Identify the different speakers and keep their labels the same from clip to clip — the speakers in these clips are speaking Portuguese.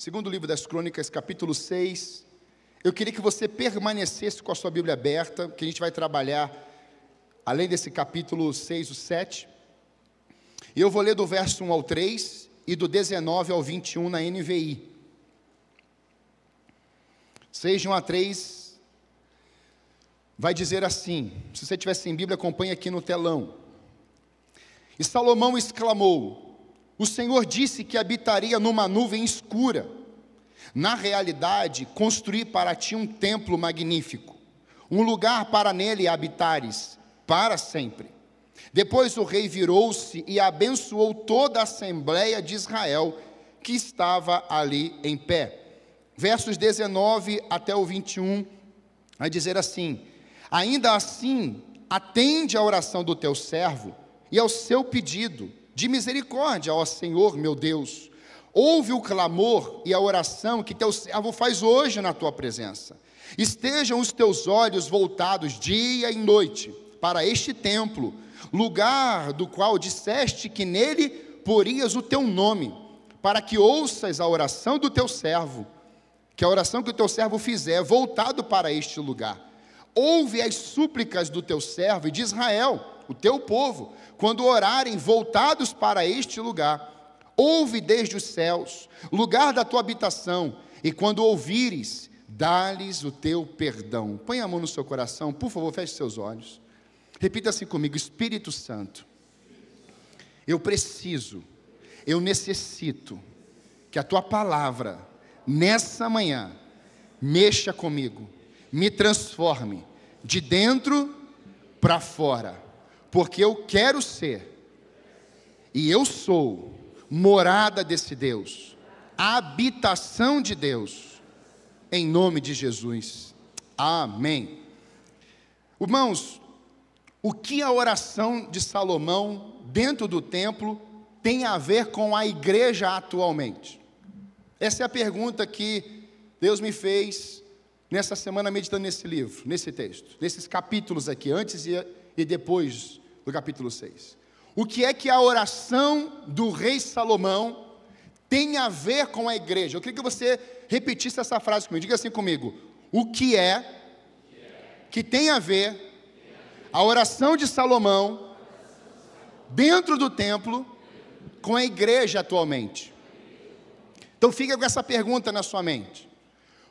Speaker 1: Segundo livro das Crônicas, capítulo 6. Eu queria que você permanecesse com a sua Bíblia aberta, que a gente vai trabalhar, além desse capítulo 6, o 7. E eu vou ler do verso 1 ao 3 e do 19 ao 21 na NVI. 6, de 1 a 3, vai dizer assim, se você tiver sem Bíblia, acompanhe aqui no telão. E Salomão exclamou: o Senhor disse que habitaria numa nuvem escura. Na realidade, construí para ti um templo magnífico, um lugar para nele habitares, para sempre. Depois o rei virou-se e abençoou toda a assembleia de Israel, que estava ali em pé. Versos 19 até o 21, vai dizer assim: ainda assim, atende à oração do teu servo e ao seu pedido de misericórdia, ó Senhor meu Deus. Ouve o clamor e a oração que teu servo faz hoje na tua presença. Estejam os teus olhos voltados dia e noite para este templo, lugar do qual disseste que nele porias o teu nome, para que ouças a oração do teu servo, que a oração que o teu servo fizer voltado para este lugar. Ouve as súplicas do teu servo e de Israel, o teu povo, quando orarem voltados para este lugar. Ouve desde os céus, lugar da tua habitação, e quando ouvires, dá-lhes o teu perdão. Põe a mão no seu coração, por favor, feche seus olhos. Repita assim comigo: Espírito Santo, eu preciso, eu necessito que a tua palavra, nessa manhã, mexa comigo, me transforme, de dentro para fora, porque eu quero ser, e eu sou, morada desse Deus, a habitação de Deus, em nome de Jesus, amém. Irmãos, o que a oração de Salomão dentro do templo tem a ver com a igreja atualmente? Essa é a pergunta que Deus me fez nessa semana meditando nesse livro, nesse texto, nesses capítulos aqui, antes e depois do capítulo 6. O que é que a oração do rei Salomão tem a ver com a igreja? Eu queria que você repetisse essa frase comigo. Diga assim comigo: o que é que tem a ver a oração de Salomão dentro do templo com a igreja atualmente? Então fica com essa pergunta na sua mente,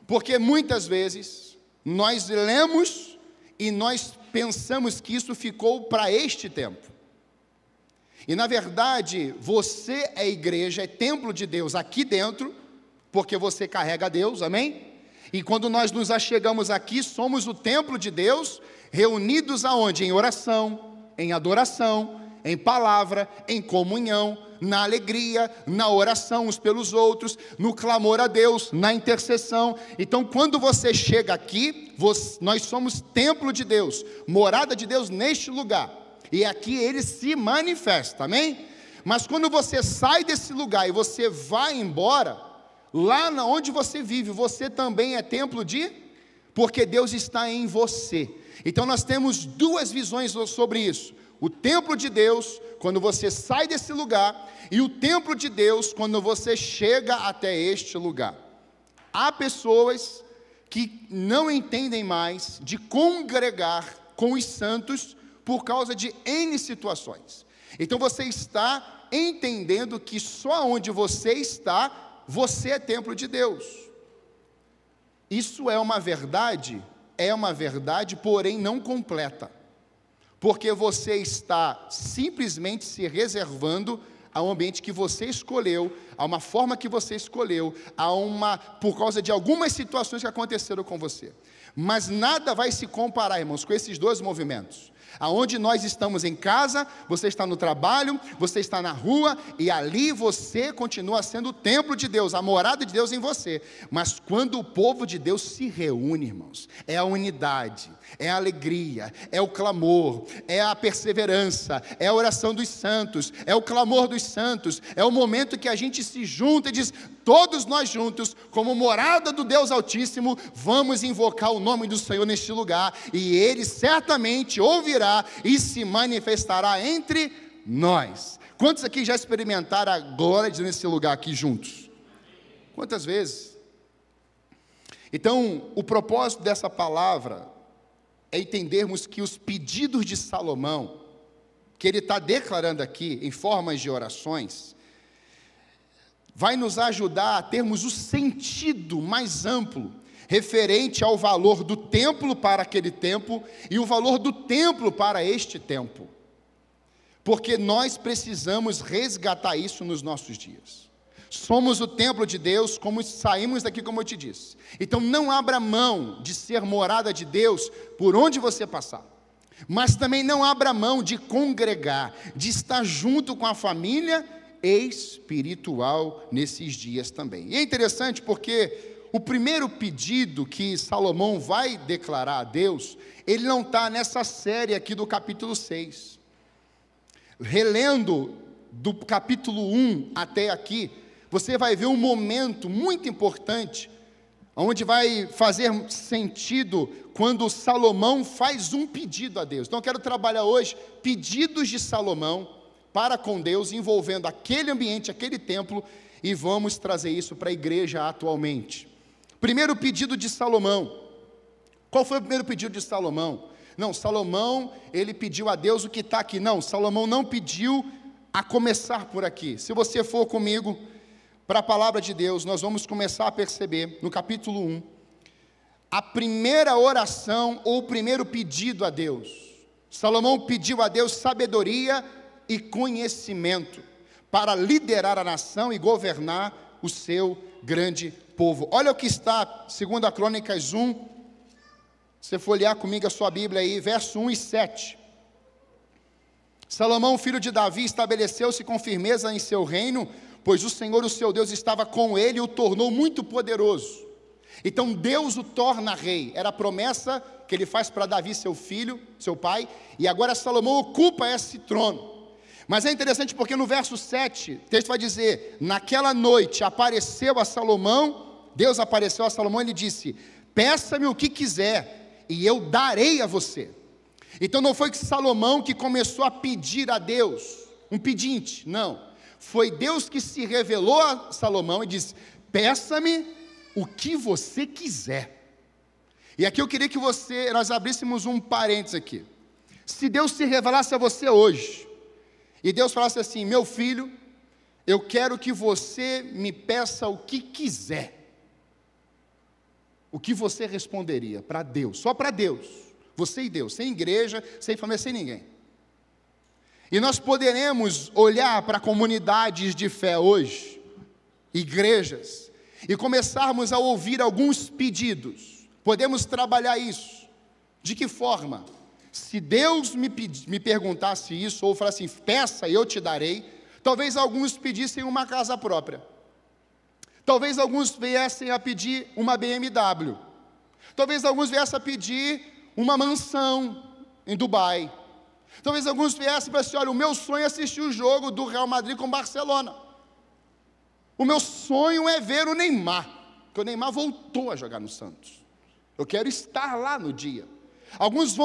Speaker 1: porque muitas vezes nós lemos e nós pensamos que isso ficou para este tempo. E na verdade, você é igreja, é templo de Deus aqui dentro, porque você carrega Deus, amém? E quando nós nos achegamos aqui, somos o templo de Deus, reunidos aonde? Em oração, em adoração, em palavra, em comunhão, na alegria, na oração uns pelos outros, no clamor a Deus, na intercessão. Então quando você chega aqui, nós somos templo de Deus, morada de Deus neste lugar. E aqui ele se manifesta, amém? Mas quando você sai desse lugar e você vai embora, lá onde você vive, você também é templo porque Deus está em você. Então nós temos duas visões sobre isso: o templo de Deus, quando você sai desse lugar, e o templo de Deus, quando você chega até este lugar. Há pessoas que não entendem mais de congregar com os santos, por causa de N situações. Então você está entendendo que só onde você está, você é templo de Deus. Isso é uma verdade, porém não completa. Porque você está simplesmente se reservando a um ambiente que você escolheu, a uma forma que você escolheu, por causa de algumas situações que aconteceram com você. Mas nada vai se comparar, irmãos, com esses dois movimentos. Aonde nós estamos em casa, você está no trabalho, você está na rua, e ali você continua sendo o templo de Deus, a morada de Deus em você. Mas quando o povo de Deus se reúne, irmãos, é a unidade, é a alegria, é o clamor, é a perseverança, é a oração dos santos, é o clamor dos santos, é o momento que a gente se junta e diz: todos nós juntos, como morada do Deus Altíssimo, vamos invocar o nome do Senhor neste lugar, e Ele certamente ouvirá e se manifestará entre nós. Quantos aqui já experimentaram a glória de Deus nesse lugar aqui juntos? Quantas vezes? Então, o propósito dessa palavra é entendermos que os pedidos de Salomão, que ele está declarando aqui em formas de orações, vai nos ajudar a termos o sentido mais amplo, referente ao valor do templo para aquele tempo e o valor do templo para este tempo. Porque nós precisamos resgatar isso nos nossos dias. Somos o templo de Deus, como saímos daqui, como eu te disse. Então não abra mão de ser morada de Deus por onde você passar. Mas também não abra mão de congregar, de estar junto com a família espiritual nesses dias também. E é interessante porque o primeiro pedido que Salomão vai declarar a Deus, ele não está nessa série aqui do capítulo 6. Relendo do capítulo 1 até aqui, você vai ver um momento muito importante, onde vai fazer sentido quando Salomão faz um pedido a Deus. Então eu quero trabalhar hoje pedidos de Salomão para com Deus, envolvendo aquele ambiente, aquele templo, e vamos trazer isso para a igreja atualmente. Primeiro pedido de Salomão. Qual foi o primeiro pedido de Salomão? Não, Salomão, ele pediu a Deus o que está aqui. Não, Salomão não pediu a começar por aqui. Se você for comigo para a palavra de Deus, nós vamos começar a perceber, no capítulo 1, a primeira oração ou o primeiro pedido a Deus. Salomão pediu a Deus sabedoria e conhecimento para liderar a nação e governar o seu grande povo. Olha o que está, 2 Crônicas 1, se você for olhar comigo a sua Bíblia aí, verso 1 e 7. Salomão, filho de Davi, estabeleceu-se com firmeza em seu reino, pois o Senhor, o seu Deus, estava com ele e o tornou muito poderoso. Então Deus o torna rei, era a promessa que ele faz para Davi, seu filho, seu pai, e agora Salomão ocupa esse trono. Mas é interessante porque no verso 7, o texto vai dizer, naquela noite apareceu a Salomão, Deus apareceu a Salomão e ele disse, peça-me o que quiser e eu darei a você. Então não foi que Salomão que começou a pedir a Deus, um pedinte, não. Foi Deus que se revelou a Salomão e disse, peça-me o que você quiser. E aqui eu queria que nós abríssemos um parênteses aqui. Se Deus se revelasse a você hoje, e Deus falasse assim, meu filho, eu quero que você me peça o que quiser. O que você responderia para Deus? Só para Deus. Você e Deus, sem igreja, sem família, sem ninguém. E nós poderemos olhar para comunidades de fé hoje, igrejas, e começarmos a ouvir alguns pedidos. Podemos trabalhar isso. De que forma? Se Deus me perguntasse isso, ou falasse assim, peça e eu te darei, talvez alguns pedissem uma casa própria. Talvez alguns viessem a pedir uma BMW. Talvez alguns viessem a pedir uma mansão em Dubai. Talvez alguns viessem e falassem, olha, o meu sonho é assistir o jogo do Real Madrid com o Barcelona. O meu sonho é ver o Neymar, porque o Neymar voltou a jogar no Santos. Eu quero estar lá no dia. Alguns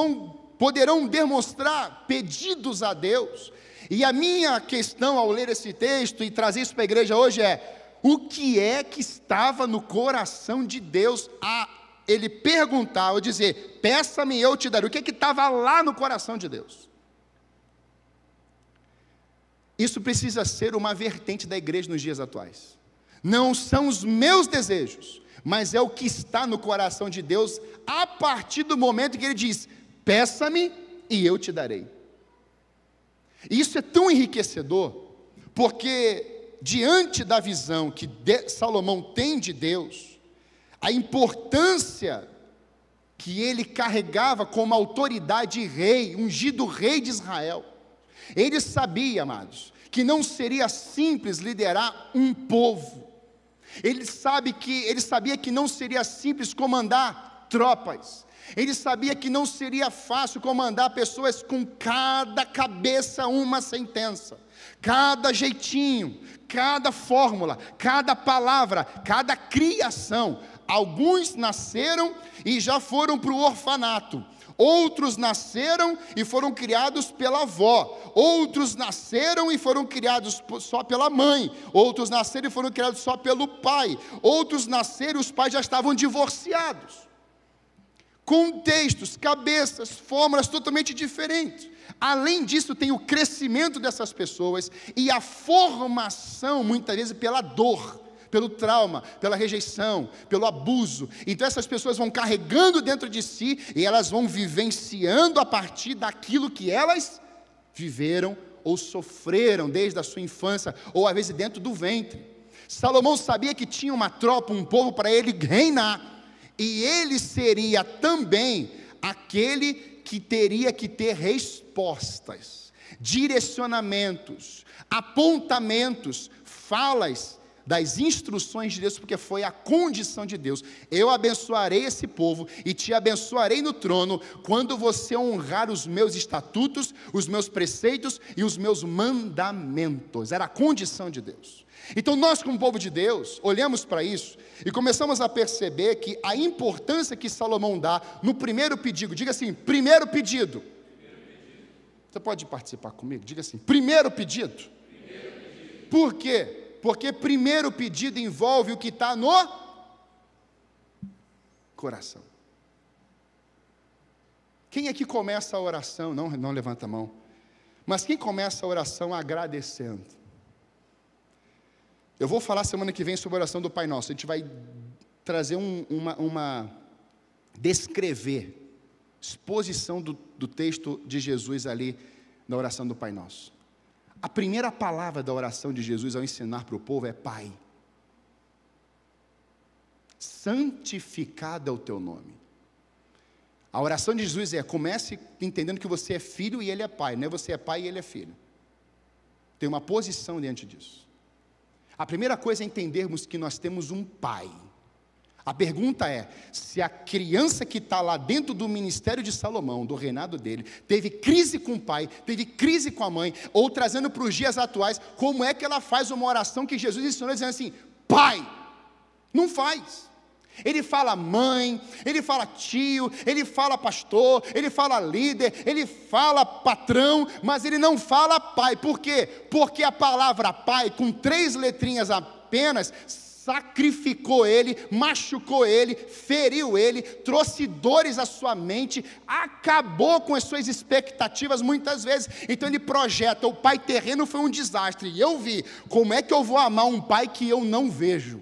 Speaker 1: poderão demonstrar pedidos a Deus. E a minha questão ao ler esse texto e trazer isso para a igreja hoje é, o que é que estava no coração de Deus a ele perguntar, ou dizer, peça-me e eu te darei. O que é que estava lá no coração de Deus? Isso precisa ser uma vertente da igreja nos dias atuais. Não são os meus desejos, mas é o que está no coração de Deus, a partir do momento que Ele diz, peça-me e eu te darei. E isso é tão enriquecedor, porque diante da visão que Salomão tem de Deus, a importância que ele carregava como autoridade rei, ungido rei de Israel, ele sabia, amados, que não seria simples liderar um povo. Ele sabia que não seria simples comandar tropas. Ele sabia que não seria fácil comandar pessoas com cada cabeça uma sentença, cada jeitinho, cada fórmula, cada palavra, cada criação. Alguns nasceram e já foram para o orfanato. Outros nasceram e foram criados pela avó. Outros nasceram e foram criados só pela mãe. Outros nasceram e foram criados só pelo pai. Outros nasceram e os pais já estavam divorciados. Contextos, cabeças, fórmulas totalmente diferentes. Além disso, tem o crescimento dessas pessoas e a formação, muitas vezes, pela dor, pelo trauma, pela rejeição, pelo abuso. Então essas pessoas vão carregando dentro de si e elas vão vivenciando a partir daquilo que elas viveram ou sofreram desde a sua infância, ou às vezes dentro do ventre. Salomão sabia que tinha uma tropa, um povo para ele reinar, e ele seria também aquele que teria que ter respostas, direcionamentos, apontamentos, falas das instruções de Deus, porque foi a condição de Deus. Eu abençoarei esse povo e te abençoarei no trono quando você honrar os meus estatutos, os meus preceitos e os meus mandamentos. Era a condição de Deus. Então nós, como povo de Deus, olhamos para isso e começamos a perceber que a importância que Salomão dá no primeiro pedido, diga assim, primeiro pedido. Você pode participar comigo? Diga assim, primeiro pedido. Por quê? Porque primeiro pedido envolve o que está no coração. Quem aqui começa a oração, não levanta a mão, mas quem começa a oração agradecendo? Eu vou falar semana que vem sobre a oração do Pai Nosso. A gente vai trazer descrever, exposição do texto de Jesus ali na oração do Pai Nosso. A primeira palavra da oração de Jesus ao ensinar para o povo é Pai. Santificado é o teu nome. A oração de Jesus comece entendendo que você é filho e ele é pai, não é você é pai e ele é filho. Tem uma posição diante disso. A primeira coisa é entendermos que nós temos um pai. A pergunta é, se a criança que está lá dentro do ministério de Salomão, do reinado dele, teve crise com o pai, teve crise com a mãe, ou trazendo para os dias atuais, como é que ela faz uma oração que Jesus ensinou dizendo assim, pai? Não faz. Ele fala mãe, ele fala tio, ele fala pastor, ele fala líder, ele fala patrão, mas ele não fala pai. Por quê? Porque a palavra pai, com 3 letrinhas apenas, sacrificou ele, machucou ele, feriu ele, trouxe dores à sua mente, acabou com as suas expectativas muitas vezes. Então ele projeta, o pai terreno foi um desastre, e eu vi, como é que eu vou amar um pai que eu não vejo?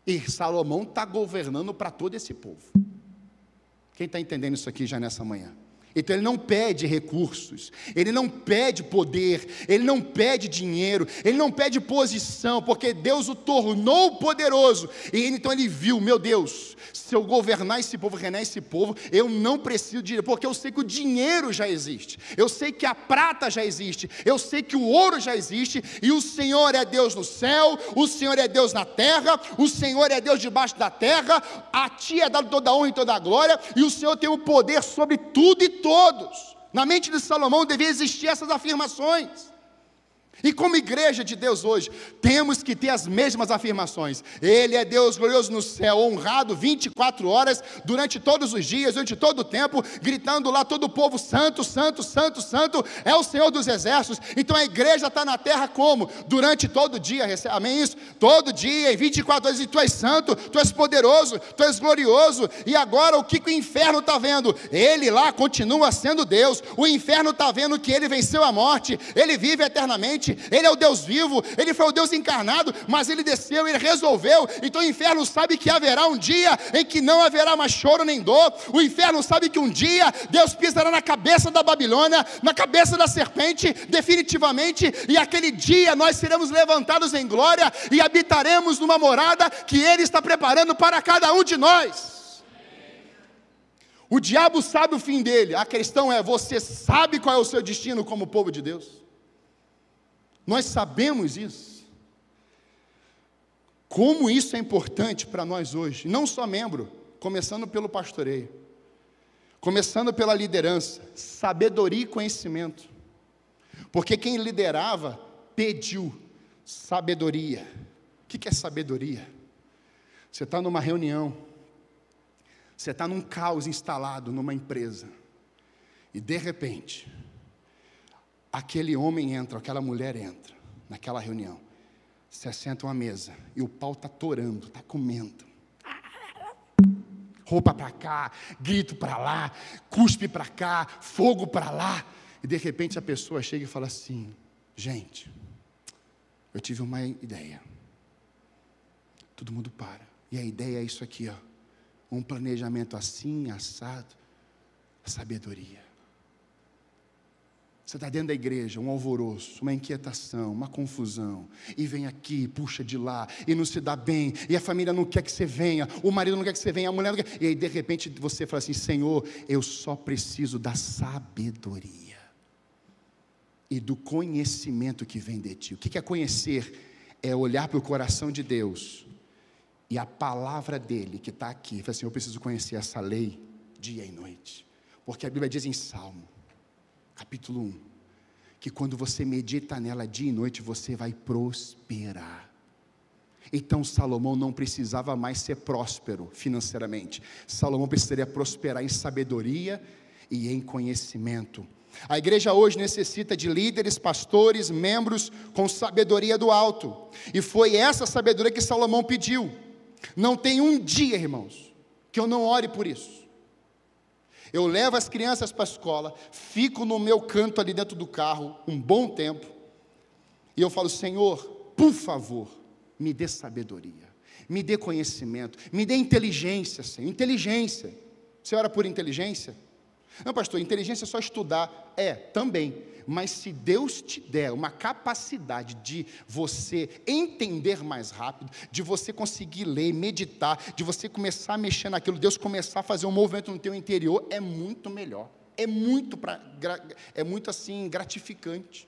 Speaker 1: E Salomão está governando para todo esse povo. Quem está entendendo isso aqui já nessa manhã? Então ele não pede recursos, ele não pede poder, ele não pede dinheiro, ele não pede posição, porque Deus o tornou poderoso. E então ele viu, meu Deus, se eu governar esse povo, reinar esse povo, eu não preciso de dinheiro, porque eu sei que o dinheiro já existe, eu sei que a prata já existe, eu sei que o ouro já existe, e o Senhor é Deus no céu, o Senhor é Deus na terra, o Senhor é Deus debaixo da terra, a ti é dado toda a honra e toda a glória, e o Senhor tem o poder sobre tudo e todos. Na mente de Salomão devia existir essas afirmações. E como igreja de Deus hoje, temos que ter as mesmas afirmações. Ele é Deus glorioso no céu, honrado 24 horas, durante todos os dias, durante todo o tempo, gritando lá todo o povo, santo, santo, santo, santo, é o Senhor dos exércitos. Então a igreja está na terra como? Durante todo o dia, amém isso? Todo dia, em 24 horas, e tu és santo, tu és poderoso, tu és glorioso. E agora o que o inferno está vendo? Ele lá continua sendo Deus, o inferno está vendo que ele venceu a morte, ele vive eternamente. Ele é o Deus vivo, ele foi o Deus encarnado, mas ele desceu, ele resolveu. Então o inferno sabe que haverá um dia em que não haverá mais choro nem dor. O inferno sabe que um dia Deus pisará na cabeça da Babilônia, na cabeça da serpente, definitivamente, e aquele dia nós seremos levantados em glória e habitaremos numa morada que ele está preparando para cada um de nós. O diabo sabe o fim dele, a questão é, você sabe qual é o seu destino como povo de Deus? Nós sabemos isso. Como isso é importante para nós hoje, não só membro, começando pelo pastoreio, começando pela liderança, sabedoria e conhecimento, porque quem liderava pediu sabedoria. O que é sabedoria? Você está numa reunião, Você está num caos instalado numa empresa, e de repente, aquele homem entra, aquela mulher entra, naquela reunião, você senta à mesa, e o pau está torando, está comendo, roupa para cá, grito para lá, cuspe para cá, fogo para lá, e de repente a pessoa chega e fala assim: gente, eu tive uma ideia. Todo mundo para, e a ideia é isso aqui, ó, um planejamento assim, assado, sabedoria. Você está dentro da igreja, um alvoroço, uma inquietação, uma confusão, e vem aqui, puxa de lá, e não se dá bem, e a família não quer que você venha, o marido não quer que você venha, a mulher não quer, e aí de repente você fala assim: Senhor, eu só preciso da sabedoria e do conhecimento que vem de Ti. O que é conhecer? É olhar para o coração de Deus, e a palavra dEle que está aqui, fala assim: eu preciso conhecer essa lei dia e noite, porque a Bíblia diz em Salmo, capítulo 1, que quando você medita nela dia e noite, você vai prosperar. Então Salomão não precisava mais ser próspero financeiramente, Salomão precisaria prosperar em sabedoria e em conhecimento. A igreja hoje necessita de líderes, pastores, membros com sabedoria do alto, e foi essa sabedoria que Salomão pediu. Não tem um dia, irmãos, que eu não ore por isso. Eu levo as crianças para a escola, fico no meu canto ali dentro do carro, um bom tempo, e eu falo: Senhor, por favor, me dê sabedoria, me dê conhecimento, me dê inteligência, Senhor, inteligência. Você ora por inteligência? Não, pastor, inteligência é só estudar. É, também, mas se Deus te der uma capacidade de você entender mais rápido, de você conseguir ler, meditar, de você começar a mexer naquilo, Deus começar a fazer um movimento no teu interior, é muito melhor, é muito assim, gratificante.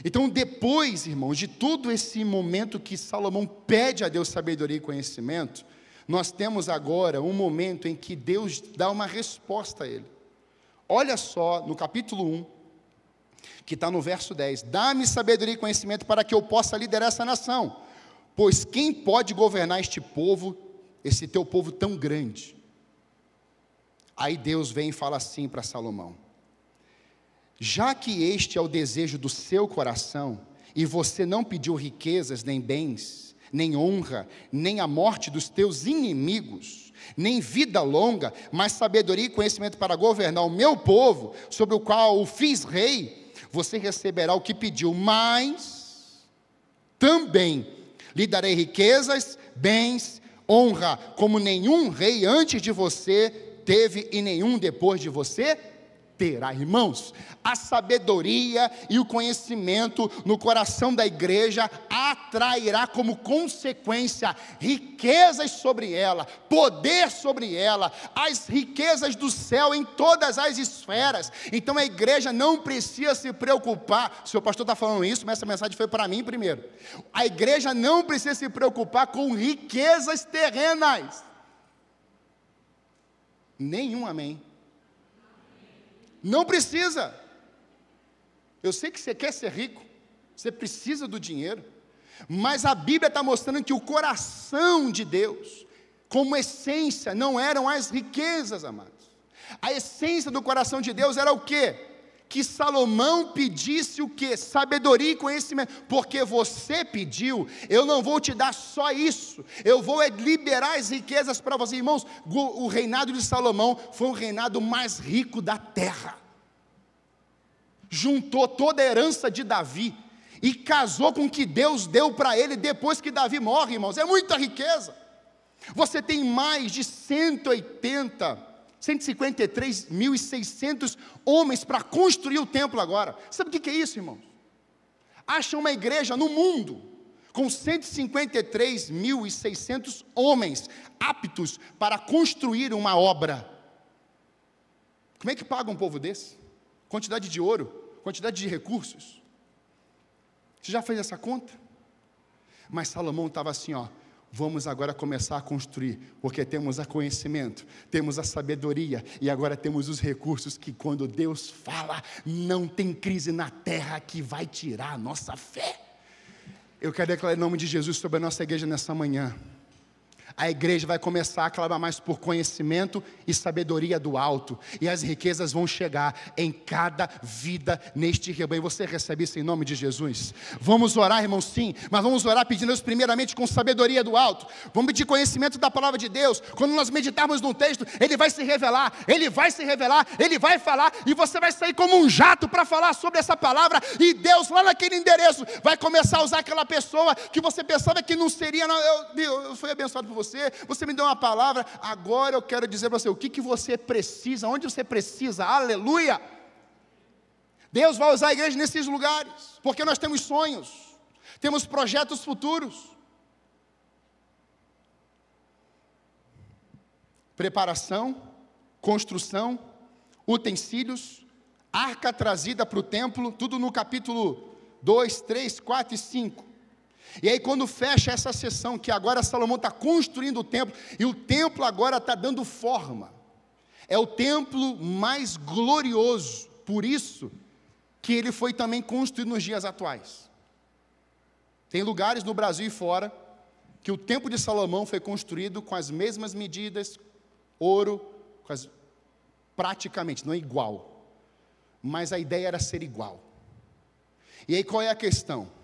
Speaker 1: Então depois, irmãos, de todo esse momento que Salomão pede a Deus sabedoria e conhecimento, nós temos agora um momento em que Deus dá uma resposta a ele. Olha só, no capítulo 1, que está no verso 10, dá-me sabedoria e conhecimento para que eu possa liderar essa nação, pois quem pode governar este povo, esse teu povo tão grande? Aí Deus vem e fala assim para Salomão: já que este é o desejo do seu coração, e você não pediu riquezas, nem bens, nem honra, nem a morte dos teus inimigos, nem vida longa, mas sabedoria e conhecimento para governar o meu povo, sobre o qual o fiz rei, você receberá o que pediu, mas também lhe darei riquezas, bens, honra, como nenhum rei antes de você teve e nenhum depois de você terá. Irmãos, a sabedoria e o conhecimento no coração da igreja atrairá como consequência riquezas sobre ela, poder sobre ela, as riquezas do céu em todas as esferas. Então a igreja não precisa se preocupar. O senhor pastor está falando isso, mas essa mensagem foi para mim primeiro. A igreja não precisa se preocupar com riquezas terrenas. Nenhum amém. Não precisa. Eu sei que você quer ser rico, você precisa do dinheiro, mas a Bíblia está mostrando que o coração de Deus, como essência, não eram as riquezas, amados. A essência do coração de Deus era o quê? Que Salomão pedisse o quê? Sabedoria e conhecimento, porque você pediu, eu não vou te dar só isso, eu vou liberar as riquezas para você. Irmãos, o reinado de Salomão foi o reinado mais rico da terra, juntou toda a herança de Davi, e casou com o que Deus deu para ele, depois que Davi morre, irmãos, é muita riqueza. Você tem mais de 153.600 homens para construir o templo agora. Sabe o que é isso, irmãos? Acha uma igreja no mundo com 153.600 homens aptos para construir uma obra. Como é que paga um povo desse? Quantidade de ouro, quantidade de recursos. Você já fez essa conta? Mas Salomão estava assim, ó: vamos agora começar a construir, porque temos o conhecimento, temos a sabedoria, e agora temos os recursos que quando Deus fala, não tem crise na terra que vai tirar a nossa fé. Eu quero declarar em nome de Jesus sobre a nossa igreja nessa manhã: a igreja vai começar a clamar mais por conhecimento e sabedoria do alto, e as riquezas vão chegar em cada vida neste rebanho. Você recebe isso em nome de Jesus? Vamos orar, irmãos, sim, mas vamos orar pedindo a Deus primeiramente com sabedoria do alto. Vamos pedir conhecimento da palavra de Deus. Quando nós meditarmos num texto, Ele vai se revelar, Ele vai se revelar, Ele vai falar, e você vai sair como um jato para falar sobre essa palavra, e Deus lá naquele endereço vai começar a usar aquela pessoa que você pensava que não seria. Não, eu fui abençoado por você me deu uma palavra, agora eu quero dizer para você o que você precisa, onde você precisa, aleluia. Deus vai usar a igreja nesses lugares, porque nós temos sonhos, temos projetos futuros. Preparação, construção, utensílios, arca trazida para o templo, tudo no capítulo 2, 3, 4 e 5. E aí quando fecha essa sessão, que agora Salomão está construindo o templo, e o templo agora está dando forma, é o templo mais glorioso, por isso que ele foi também construído nos dias atuais. Tem lugares no Brasil e fora, que o templo de Salomão foi construído com as mesmas medidas, ouro, praticamente, não é igual, mas a ideia era ser igual. E aí qual é a questão?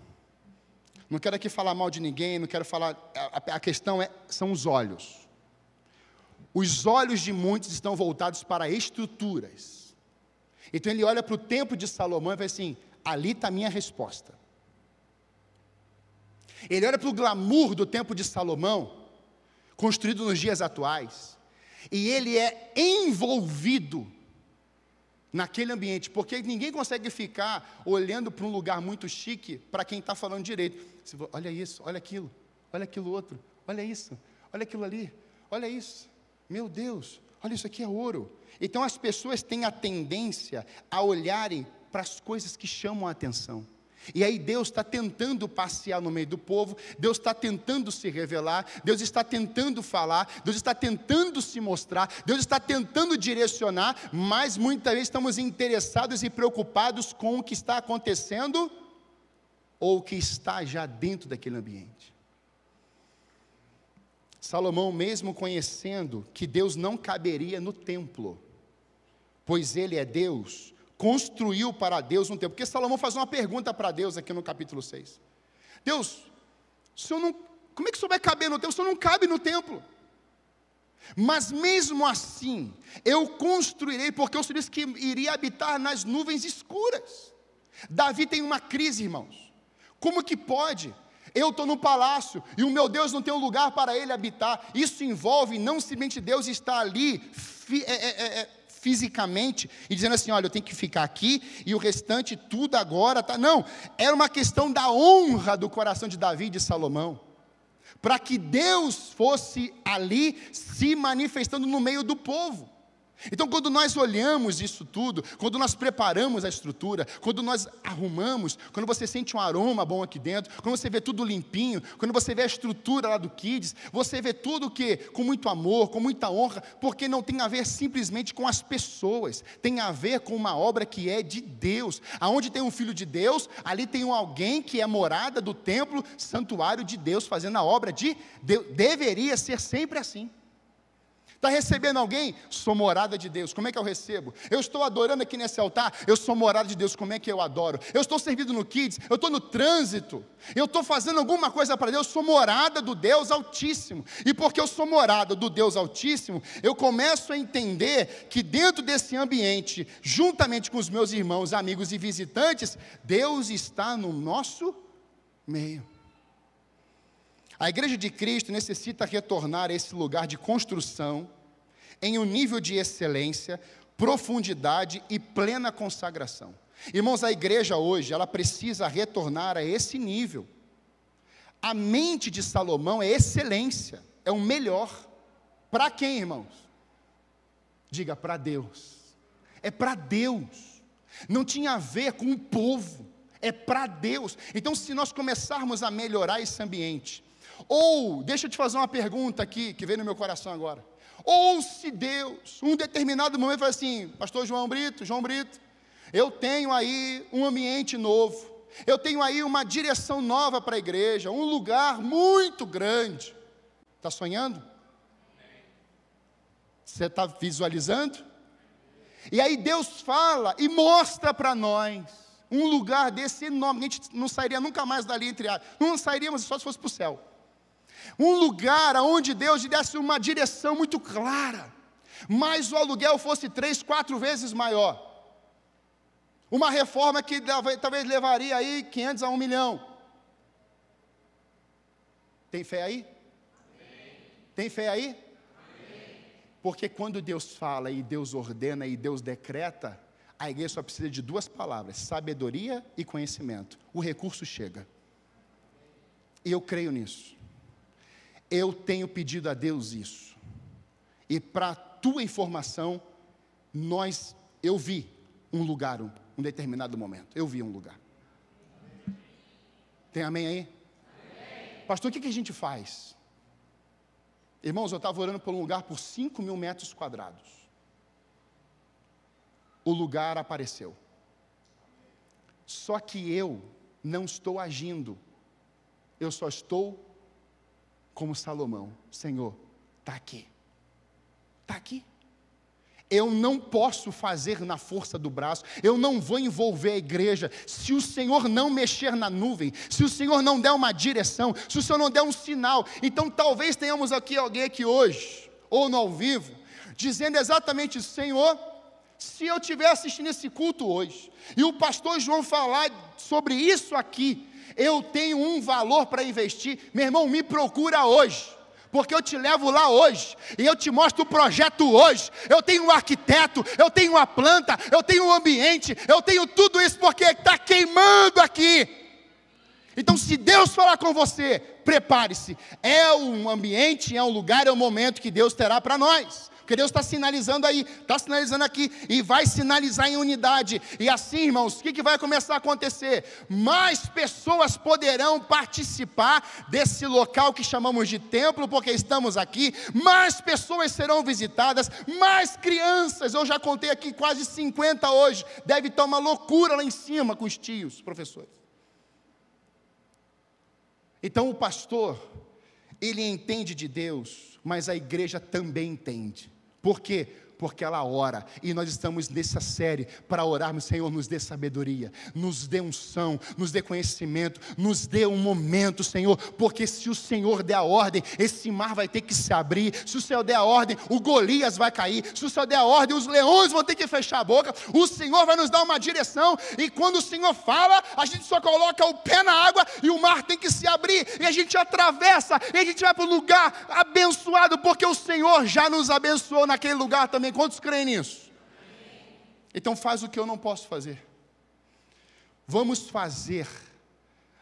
Speaker 1: Não quero aqui falar mal de ninguém, não quero falar, a questão são os olhos. Os olhos de muitos estão voltados para estruturas. Então ele olha para o templo de Salomão e fala assim, ali está a minha resposta. Ele olha para o glamour do templo de Salomão, construído nos dias atuais, e ele é envolvido naquele ambiente, porque ninguém consegue ficar olhando para um lugar muito chique para quem está falando direito. Você fala, olha isso, olha aquilo outro, olha isso, olha aquilo ali, olha isso, meu Deus, olha isso aqui é ouro. Então as pessoas têm a tendência a olharem para as coisas que chamam a atenção. E aí Deus está tentando passear no meio do povo, Deus está tentando se revelar, Deus está tentando falar, Deus está tentando se mostrar, Deus está tentando direcionar, mas muitas vezes estamos interessados e preocupados com o que está acontecendo, ou o que está já dentro daquele ambiente. Salomão, mesmo conhecendo que Deus não caberia no templo, pois Ele é Deus, construiu para Deus um templo, porque Salomão faz uma pergunta para Deus aqui no capítulo 6, Deus, como é que o Senhor vai caber no templo? O Senhor não cabe no templo, mas mesmo assim, eu construirei, porque o Senhor disse que iria habitar nas nuvens escuras. Davi tem uma crise, irmãos, como que pode? Eu estou no palácio, e o meu Deus não tem um lugar para Ele habitar. Isso envolve não simplesmente Deus estar ali, fisicamente, e dizendo assim, olha, eu tenho que ficar aqui, e o restante tudo agora, tá? Não, era uma questão da honra do coração de Davi e de Salomão, para que Deus fosse ali, se manifestando no meio do povo. Então quando nós olhamos isso tudo, quando nós preparamos a estrutura, quando nós arrumamos, quando você sente um aroma bom aqui dentro, quando você vê tudo limpinho, quando você vê a estrutura lá do Kids, você vê tudo que com muito amor, com muita honra, porque não tem a ver simplesmente com as pessoas, tem a ver com uma obra que é de Deus. Aonde tem um filho de Deus, ali tem alguém que é morada do templo, santuário de Deus, fazendo a obra de Deus. Deveria ser sempre assim. Está recebendo alguém? Sou morada de Deus. Como é que eu recebo? Eu estou adorando aqui nesse altar? Eu sou morada de Deus. Como é que eu adoro? Eu estou servindo no Kids? Eu estou no trânsito? Eu estou fazendo alguma coisa para Deus? Eu sou morada do Deus Altíssimo. E porque eu sou morada do Deus Altíssimo, eu começo a entender que dentro desse ambiente, juntamente com os meus irmãos, amigos e visitantes, Deus está no nosso meio. A igreja de Cristo necessita retornar a esse lugar de construção em um nível de excelência, profundidade e plena consagração. Irmãos, a igreja hoje, ela precisa retornar a esse nível. A mente de Salomão é excelência, é o melhor. Para quem, irmãos? Diga, para Deus. É para Deus. Não tinha a ver com o povo, é para Deus. Então, se nós começarmos a melhorar esse ambiente, ou, deixa eu te fazer uma pergunta aqui, que veio no meu coração agora. Ou se Deus, um determinado momento, fala assim, pastor João Brito, eu tenho aí um ambiente novo, eu tenho aí uma direção nova para a igreja, um lugar muito grande, Está sonhando? Você está visualizando? E aí Deus fala e mostra para nós um lugar desse enorme. A gente não sairia nunca mais dali, entre aspas. Não sairíamos só se fosse para o céu. Um lugar onde Deus lhe desse uma direção muito clara, mas o aluguel fosse 3, 4 vezes maior. Uma reforma que talvez levaria aí 500 a 1 milhão. Tem fé aí? Amém. Tem fé aí? Amém. Porque quando Deus fala e Deus ordena e Deus decreta, a igreja só precisa de 2 palavras: sabedoria e conhecimento. O recurso chega. E eu creio nisso. Eu tenho pedido a Deus isso. E para a tua informação, eu vi um lugar, um determinado momento. Eu vi um lugar. Tem amém aí? Amém. Pastor, o que a gente faz? Irmãos, eu estava orando por um lugar por 5.000 metros quadrados. O lugar apareceu. Só que eu não estou agindo. Eu só estou como Salomão. Senhor, está aqui. Está aqui. Eu não posso fazer na força do braço, eu não vou envolver a igreja, se o Senhor não mexer na nuvem, se o Senhor não der uma direção, se o Senhor não der um sinal. Então talvez tenhamos aqui alguém aqui hoje, ou no ao vivo, dizendo exatamente isso: Senhor, se eu estiver assistindo esse culto hoje, e o pastor João falar sobre isso aqui, eu tenho um valor para investir, meu irmão, me procura hoje. Porque eu te levo lá hoje, e eu te mostro o projeto hoje. Eu tenho um arquiteto, eu tenho uma planta, eu tenho um ambiente, eu tenho tudo isso porque está queimando aqui. Então, se Deus falar com você, prepare-se. É um ambiente, é um lugar, é um momento que Deus terá para nós. Porque Deus está sinalizando aí, está sinalizando aqui, e vai sinalizar em unidade. E assim, irmãos, o que vai começar a acontecer? Mais pessoas poderão participar desse local que chamamos de templo, porque estamos aqui. Mais pessoas serão visitadas, mais crianças. Eu já contei aqui quase 50 hoje. Deve estar uma loucura lá em cima com os tios, professores. Então o pastor, ele entende de Deus, mas a igreja também entende. Por quê? Porque ela ora, e nós estamos nessa série para orarmos: Senhor, nos dê sabedoria, nos dê unção, nos dê conhecimento, nos dê um momento, Senhor, porque se o Senhor der a ordem, esse mar vai ter que se abrir. Se o Senhor der a ordem, o Golias vai cair. Se o Senhor der a ordem, os leões vão ter que fechar a boca. O Senhor vai nos dar uma direção, e quando o Senhor fala, a gente só coloca o pé na água, e o mar tem que se abrir, e a gente atravessa, e a gente vai para o lugar abençoado, porque o Senhor já nos abençoou naquele lugar também. Quantos creem nisso? Então faz o que eu não posso fazer. Vamos fazer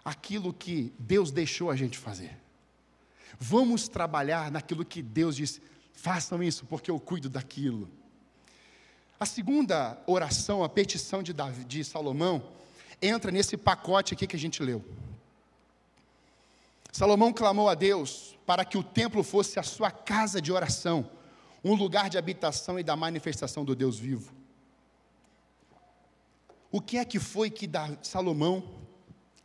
Speaker 1: aquilo que Deus deixou a gente fazer. Vamos trabalhar naquilo que Deus disse: façam isso, porque eu cuido daquilo. A segunda oração, a petição de Salomão, entra nesse pacote aqui que a gente leu. Salomão clamou a Deus para que o templo fosse a sua casa de oração, um lugar de habitação e da manifestação do Deus vivo. O que é que foi que Salomão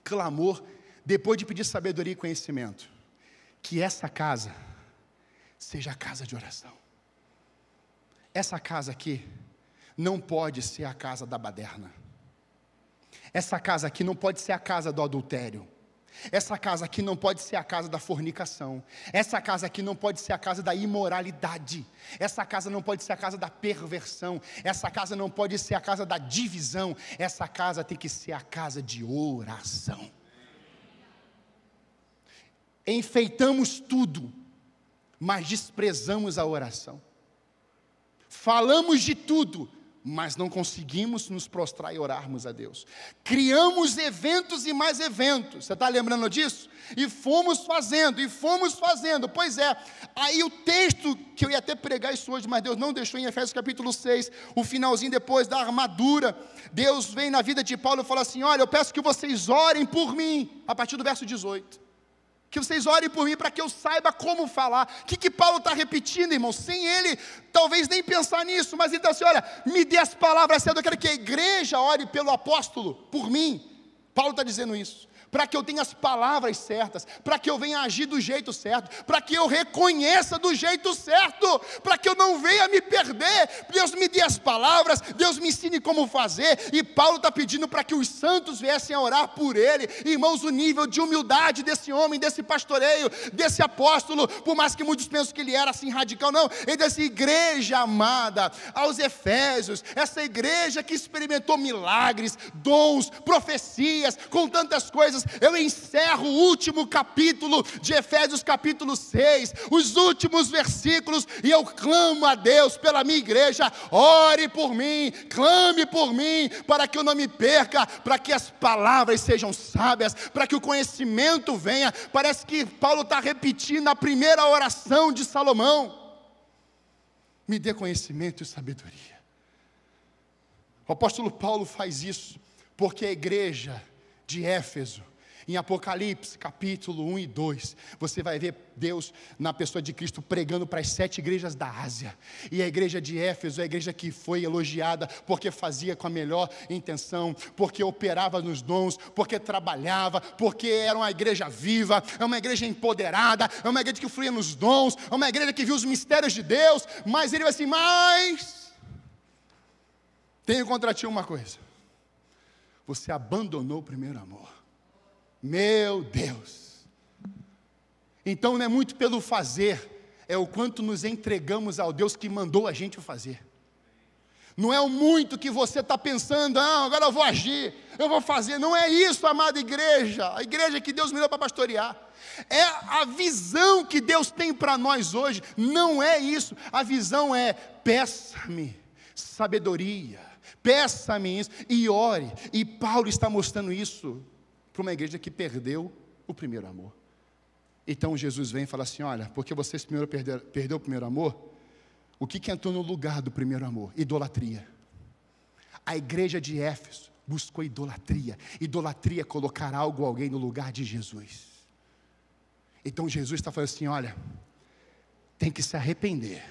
Speaker 1: clamou depois de pedir sabedoria e conhecimento? Que essa casa seja a casa de oração. Essa casa aqui não pode ser a casa da baderna. Essa casa aqui não pode ser a casa do adultério. Essa casa aqui não pode ser a casa da fornicação. Essa casa aqui não pode ser a casa da imoralidade. Essa casa não pode ser a casa da perversão. Essa casa não pode ser a casa da divisão. Essa casa tem que ser a casa de oração. Enfeitamos tudo, mas desprezamos a oração. Falamos de tudo, mas não conseguimos nos prostrar e orarmos a Deus. Criamos eventos e mais eventos. Você está lembrando disso? E fomos fazendo. Pois é, aí o texto, que eu ia até pregar isso hoje, mas Deus não deixou, em Efésios capítulo 6, o finalzinho depois da armadura, Deus vem na vida de Paulo e fala assim: olha, eu peço que vocês orem por mim, a partir do verso 18. Que vocês orem por mim para que eu saiba como falar. O que Paulo está repetindo, irmão? Sem ele, talvez nem pensar nisso. Mas então assim, olha, me dê as palavras certas. Eu quero que a igreja ore pelo apóstolo, por mim. Paulo está dizendo isso. para que eu tenha as palavras certas, para que eu venha agir do jeito certo, para que eu reconheça do jeito certo, para que eu não venha me perder. Deus me dê as palavras, Deus me ensine como fazer. E Paulo está pedindo para que os santos viessem a orar por ele. Irmãos, o nível de humildade desse homem, desse pastoreio, desse apóstolo, por mais que muitos pensem que ele era assim radical, não, ele disse: igreja amada, aos Efésios, essa igreja que experimentou milagres, dons, profecias, com tantas coisas, eu encerro o último capítulo de Efésios, capítulo 6, os últimos versículos, e eu clamo a Deus pela minha igreja: ore por mim, clame por mim, para que eu não me perca, para que as palavras sejam sábias, para que o conhecimento venha. Parece que Paulo está repetindo a primeira oração de Salomão: me dê conhecimento e sabedoria. O apóstolo Paulo faz isso porque a igreja de Éfeso, em Apocalipse, capítulo 1 e 2, você vai ver Deus, na pessoa de Cristo, pregando para as 7 igrejas da Ásia. E a igreja de Éfeso é a igreja que foi elogiada, porque fazia com a melhor intenção, porque operava nos dons, porque trabalhava, porque era uma igreja viva, é uma igreja empoderada, é uma igreja que fluía nos dons, é uma igreja que viu os mistérios de Deus. Mas ele vai assim: mas tenho contra ti uma coisa: você abandonou o primeiro amor. Meu Deus! Então não é muito pelo fazer, é o quanto nos entregamos ao Deus que mandou a gente fazer. Não é o muito que você está pensando: ah, agora eu vou agir, eu vou fazer. Não é isso, amada igreja, a igreja que Deus me deu para pastorear. É a visão que Deus tem para nós hoje. Não é isso, a visão é: peça-me sabedoria, peça-me isso, e ore. E Paulo está mostrando isso para uma igreja que perdeu o primeiro amor. Então Jesus vem e fala assim: olha, porque vocês primeiro perdeu o primeiro amor, o que entrou no lugar do primeiro amor? Idolatria. A igreja de Éfeso buscou idolatria. Idolatria é colocar algo ou alguém no lugar de Jesus. Então Jesus está falando assim: olha, tem que se arrepender,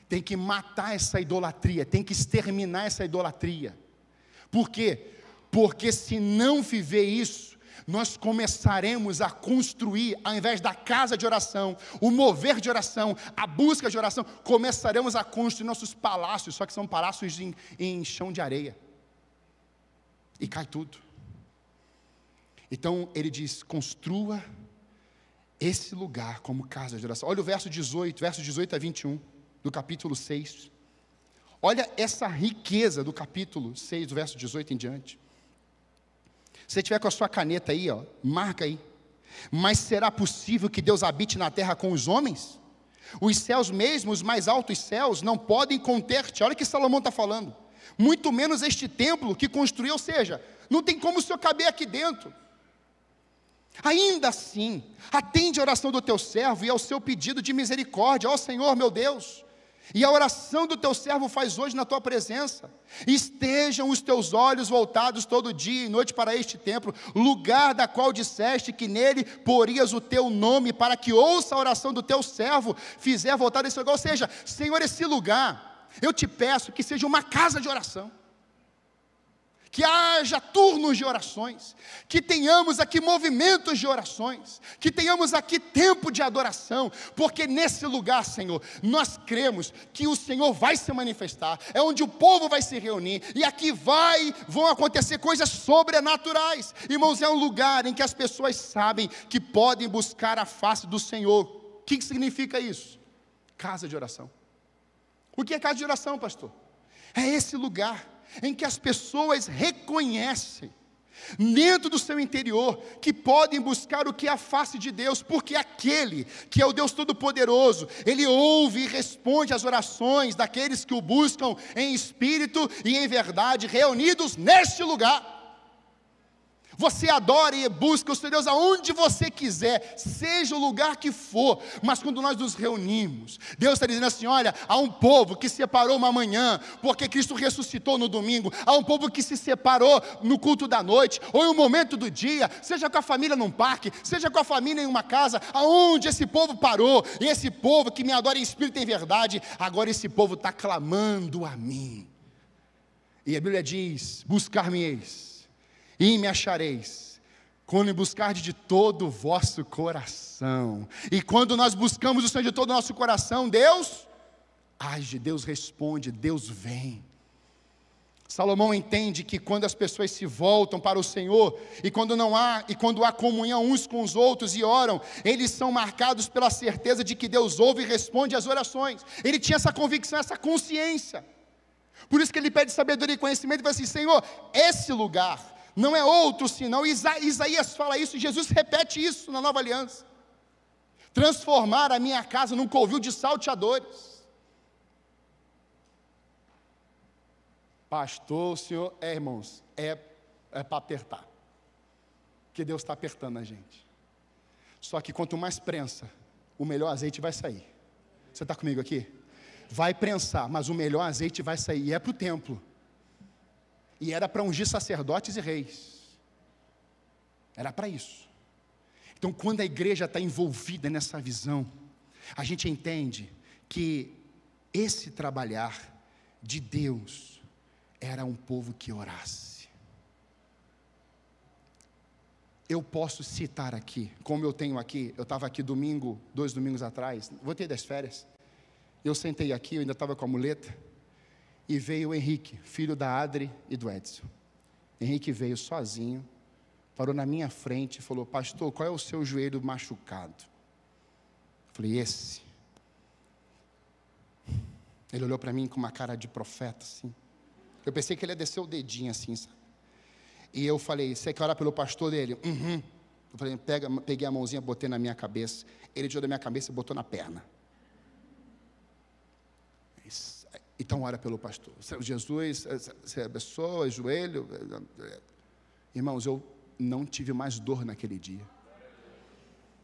Speaker 1: tem que matar essa idolatria, tem que exterminar essa idolatria. Por quê? Porque se não viver isso, nós começaremos a construir, ao invés da casa de oração, o mover de oração, a busca de oração, começaremos a construir nossos palácios, só que são palácios em chão de areia, e cai tudo. Então ele diz: construa esse lugar como casa de oração. Olha o versos 18 a 21, do capítulo 6, olha essa riqueza do capítulo 6, do verso 18 em diante. Se você tiver com a sua caneta aí, ó, marca aí: mas será possível que Deus habite na terra com os homens? Os céus mesmo, os mais altos céus, não podem conter-te. Olha o que Salomão está falando. Muito menos este templo que construiu, ou seja, não tem como o Senhor caber aqui dentro. Ainda assim, atende a oração do teu servo e ao seu pedido de misericórdia, ó Senhor meu Deus. E a oração do teu servo faz hoje na tua presença. Estejam os teus olhos voltados todo dia e noite para este templo, lugar da qual disseste que nele porias o teu nome, para que ouça a oração do teu servo, fizer voltar esse lugar. Ou seja, Senhor, esse lugar, eu te peço que seja uma casa de oração, que haja turnos de orações, que tenhamos aqui movimentos de orações, que tenhamos aqui tempo de adoração, porque nesse lugar, Senhor, nós cremos que o Senhor vai se manifestar, é onde o povo vai se reunir, e aqui vão acontecer coisas sobrenaturais. Irmãos, é um lugar em que as pessoas sabem que podem buscar a face do Senhor. O que significa isso? Casa de oração. O que é casa de oração, pastor? É esse lugar em que as pessoas reconhecem, dentro do seu interior, que podem buscar o que é a face de Deus, porque aquele que é o Deus Todo-Poderoso, Ele ouve e responde às orações daqueles que o buscam em espírito e em verdade, reunidos neste lugar. Você adora e busca o seu Deus aonde você quiser, seja o lugar que for, mas quando nós nos reunimos, Deus está dizendo assim: olha, há um povo que separou uma manhã, porque Cristo ressuscitou no domingo, há um povo que se separou no culto da noite, ou em um momento do dia, seja com a família num parque, seja com a família em uma casa, aonde esse povo parou, e esse povo que me adora em espírito e em verdade, agora esse povo está clamando a mim. E a Bíblia diz: buscar-me-eis, e me achareis, quando me buscardes de todo o vosso coração. E quando nós buscamos o Senhor de todo o nosso coração, Deus age, Deus responde, Deus vem. Salomão entende que quando as pessoas se voltam para o Senhor, e quando há comunhão uns com os outros e oram, eles são marcados pela certeza de que Deus ouve e responde às orações. Ele tinha essa convicção, essa consciência. Por isso que ele pede sabedoria e conhecimento e fala assim: Senhor, esse lugar não é outro senão. Isaías fala isso e Jesus repete isso na Nova Aliança: transformar a minha casa num covil de salteadores. Pastor, o senhor, irmãos, é para apertar, porque Deus está apertando a gente. Só que quanto mais prensa, o melhor azeite vai sair. Você está comigo aqui? Vai prensar, mas o melhor azeite vai sair, e é para o templo, e era para ungir sacerdotes e reis, era para isso. Então, quando a igreja está envolvida nessa visão, a gente entende que esse trabalhar de Deus era um povo que orasse. Eu posso citar aqui, como eu tenho aqui, eu estava aqui 2 domingos atrás, voltei das férias, eu sentei aqui, eu ainda estava com a muleta, e veio o Henrique, filho da Adri e do Edson. Henrique veio sozinho, parou na minha frente e falou: pastor, qual é o seu joelho machucado? Eu falei: esse. Ele olhou para mim com uma cara de profeta assim. Eu pensei que ele ia descer o dedinho assim, sabe? E eu falei: você quer orar pelo pastor dele? Uhum. Eu falei: peguei a mãozinha, botei na minha cabeça. Ele tirou da minha cabeça e botou na perna. Então ora pelo pastor. Jesus, você abençoa o joelho. Irmãos, eu não tive mais dor naquele dia.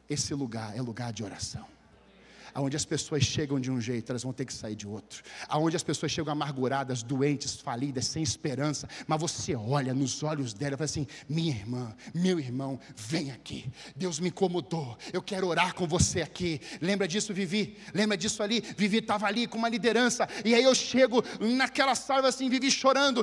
Speaker 1: Esse lugar é lugar de oração. Aonde as pessoas chegam de um jeito, elas vão ter que sair de outro. Aonde as pessoas chegam amarguradas, doentes, falidas, sem esperança, mas você olha nos olhos dela e fala assim: minha irmã, meu irmão, vem aqui. Deus me incomodou, eu quero orar com você aqui. Lembra disso, Vivi? Lembra disso ali? Vivi estava ali com uma liderança, e aí eu chego naquela sala assim, Vivi chorando,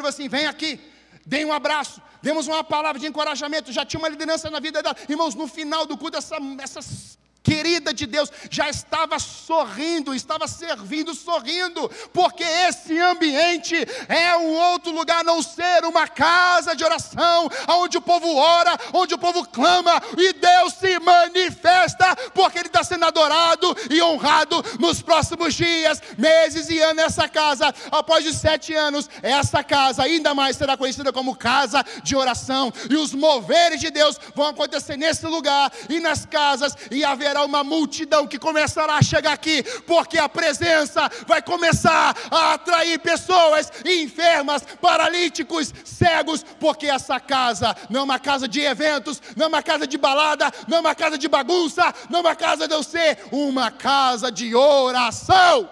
Speaker 1: assim: vem aqui. Dei um abraço, demos uma palavra de encorajamento. Já tinha uma liderança na vida dela. Irmãos, no final do culto, essas querida de Deus já estava sorrindo, estava servindo, sorrindo, porque esse ambiente é um outro lugar, a não ser uma casa de oração, onde o povo ora, onde o povo clama, e Deus se manifesta, porque Ele está sendo adorado e honrado nos próximos dias, meses e anos. Essa casa, após os 7 anos, essa casa ainda mais será conhecida como casa de oração, e os moveres de Deus vão acontecer nesse lugar e nas casas, e haverá uma multidão que começará a chegar aqui, porque a presença vai começar a atrair pessoas enfermas, paralíticos, cegos, porque essa casa não é uma casa de eventos, não é uma casa de balada, não é uma casa de bagunça, não é uma casa de eu ser, uma casa de oração.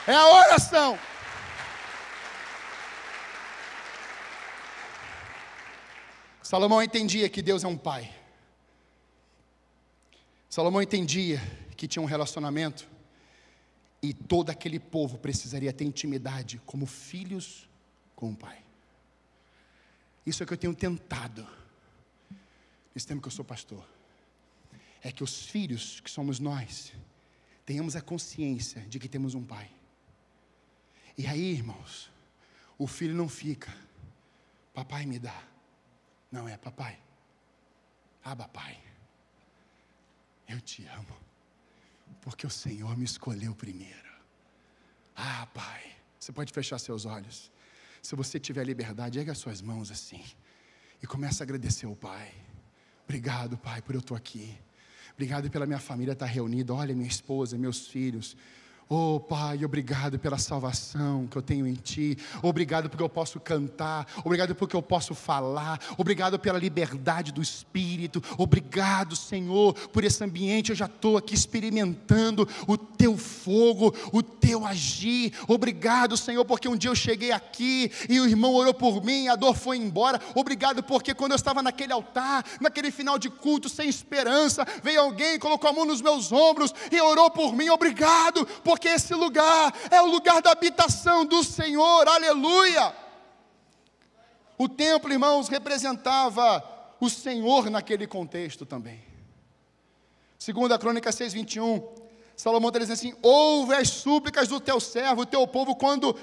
Speaker 1: É a oração. Salomão entendia que Deus é um pai. Salomão entendia que tinha um relacionamento e todo aquele povo precisaria ter intimidade como filhos com o pai. Isso é o que eu tenho tentado nesse tempo que eu sou pastor. É que os filhos, que somos nós, tenhamos a consciência de que temos um pai. E aí, irmãos, o filho não fica: papai me dá. Não, é papai. Aba, pai. Eu te amo, porque o Senhor me escolheu primeiro. Ah, pai, você pode fechar seus olhos. Se você tiver liberdade, ergue as suas mãos assim e comece a agradecer ao pai. Obrigado, pai, por eu estar aqui. Obrigado pela minha família estar reunida. Olha, minha esposa, meus filhos. Oh, pai, obrigado pela salvação que eu tenho em Ti. Obrigado porque eu posso cantar. Obrigado porque eu posso falar. Obrigado pela liberdade do Espírito. Obrigado, Senhor, por esse ambiente. Eu já estou aqui experimentando o Teu fogo, o Teu agir. Obrigado, Senhor, porque um dia eu cheguei aqui e o irmão orou por mim, a dor foi embora. Obrigado porque quando eu estava naquele altar, naquele final de culto, sem esperança, veio alguém, colocou a mão nos meus ombros e orou por mim. Obrigado, porque esse lugar é o lugar da habitação do Senhor, aleluia. O templo, irmãos, representava o Senhor naquele contexto também. Segundo a Crônica 6:21, Salomão está dizendo assim: ouve as súplicas do teu servo, o teu povo, quando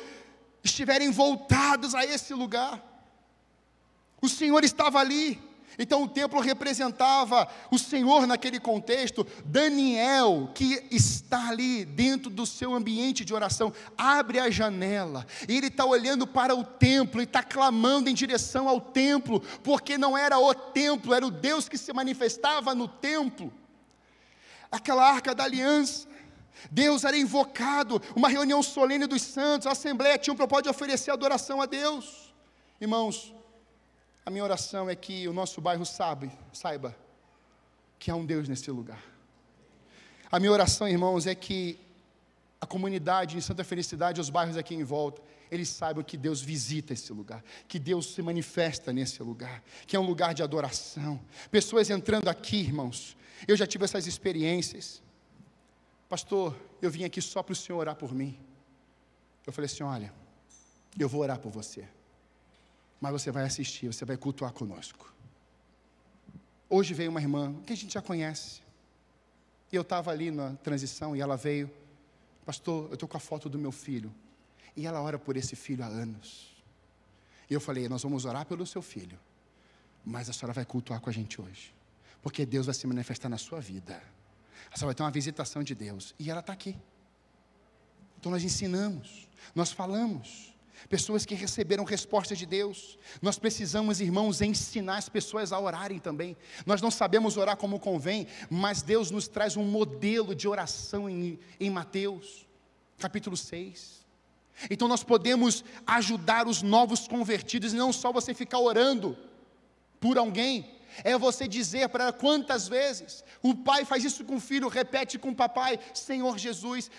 Speaker 1: estiverem voltados a esse lugar. O Senhor estava ali. Então o templo representava o Senhor naquele contexto. Daniel, que está ali dentro do seu ambiente de oração, abre a janela, e ele está olhando para o templo, e está clamando em direção ao templo, porque não era o templo, era o Deus que se manifestava no templo. Aquela arca da aliança, Deus era invocado, uma reunião solene dos santos, a assembleia tinha um propósito de oferecer adoração a Deus. Irmãos, a minha oração é que o nosso bairro saiba que há um Deus nesse lugar. A minha oração, irmãos, é que a comunidade em Santa Felicidade, os bairros aqui em volta, eles saibam que Deus visita esse lugar, que Deus se manifesta nesse lugar, que é um lugar de adoração. Pessoas entrando aqui, irmãos, eu já tive essas experiências. Pastor, eu vim aqui só para o senhor orar por mim. Eu falei assim: olha, eu vou orar por você, mas você vai assistir, você vai cultuar conosco. Hoje veio uma irmã que a gente já conhece, e eu estava ali na transição, e ela veio: pastor, eu estou com a foto do meu filho, e ela ora por esse filho há anos. E eu falei: nós vamos orar pelo seu filho, mas a senhora vai cultuar com a gente hoje, porque Deus vai se manifestar na sua vida, a senhora vai ter uma visitação de Deus, e ela está aqui. Então nós ensinamos, nós falamos, pessoas que receberam resposta de Deus. Nós precisamos, irmãos, ensinar as pessoas a orarem também. Nós não sabemos orar como convém, mas Deus nos traz um modelo de oração em Mateus, capítulo 6. Então nós podemos ajudar os novos convertidos, e não só você ficar orando por alguém, é você dizer para ela quantas vezes. O pai faz isso com o filho, repete com o papai: Senhor Jesus,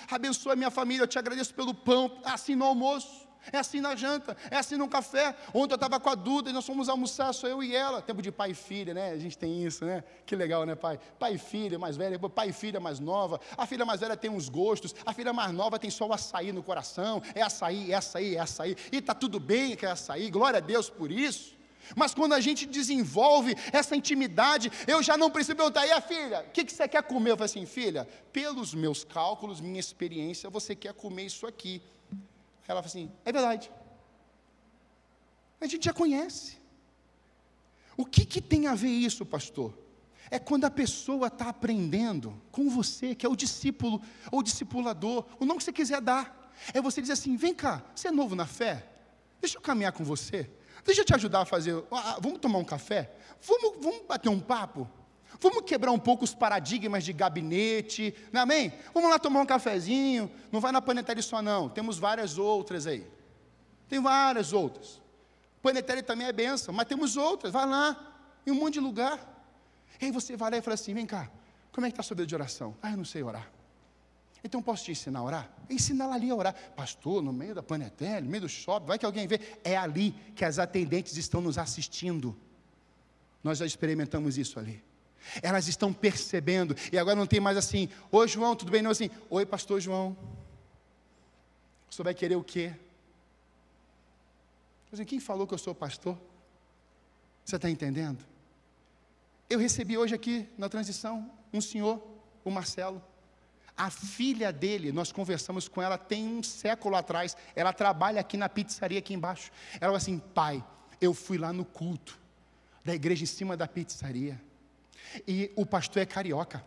Speaker 1: abençoa a minha família, eu te agradeço pelo pão. É assim no almoço, é assim na janta, é assim no café. Ontem eu estava com a Duda e nós fomos almoçar, só eu e ela. Tempo de pai e filha, né? A gente tem isso, né? Que legal, né, pai? Pai e filha mais velha, pai e filha mais nova. A filha mais velha tem uns gostos, a filha mais nova tem só o açaí no coração. É açaí, é açaí, é açaí. E está tudo bem que é açaí, glória a Deus por isso. Mas quando a gente desenvolve essa intimidade, eu já não preciso perguntar: e a filha, o que você quer comer? Eu falei assim: filha, pelos meus cálculos, minha experiência, você quer comer isso aqui. Ela falou assim: é verdade. A gente já conhece. O que tem a ver isso, pastor? É quando a pessoa está aprendendo com você, que é o discípulo ou discipulador, o nome que você quiser dar. É você dizer assim: vem cá, você é novo na fé? Deixa eu caminhar com você. Deixa eu te ajudar a fazer, vamos tomar um café? Vamos bater um papo? Vamos quebrar um pouco os paradigmas de gabinete, não é, amém? Vamos lá tomar um cafezinho, não vai na Panetele só não, temos várias outras aí. Tem várias outras. Panetele também é bênção, mas temos outras, vai lá, em um monte de lugar. E aí você vai lá e fala assim: vem cá, como é que está a sua vida de oração? Eu não sei orar. Então posso te ensinar a orar? Ensina ela ali a orar. Pastor, no meio da Panetele, no meio do shopping, vai que alguém vê. É ali que as atendentes estão nos assistindo. Nós já experimentamos isso ali. Elas estão percebendo. E agora não tem mais assim: oi João, tudo bem? Não, assim: oi pastor João, o senhor vai querer o quê? Assim, quem falou que eu sou pastor? Você está entendendo? Eu recebi hoje aqui na transição um senhor, o Marcelo. A filha dele, nós conversamos com ela tem um século atrás. Ela trabalha aqui na pizzaria aqui embaixo. Ela falou assim: pai, eu fui lá no culto da igreja em cima da pizzaria, e o pastor é carioca.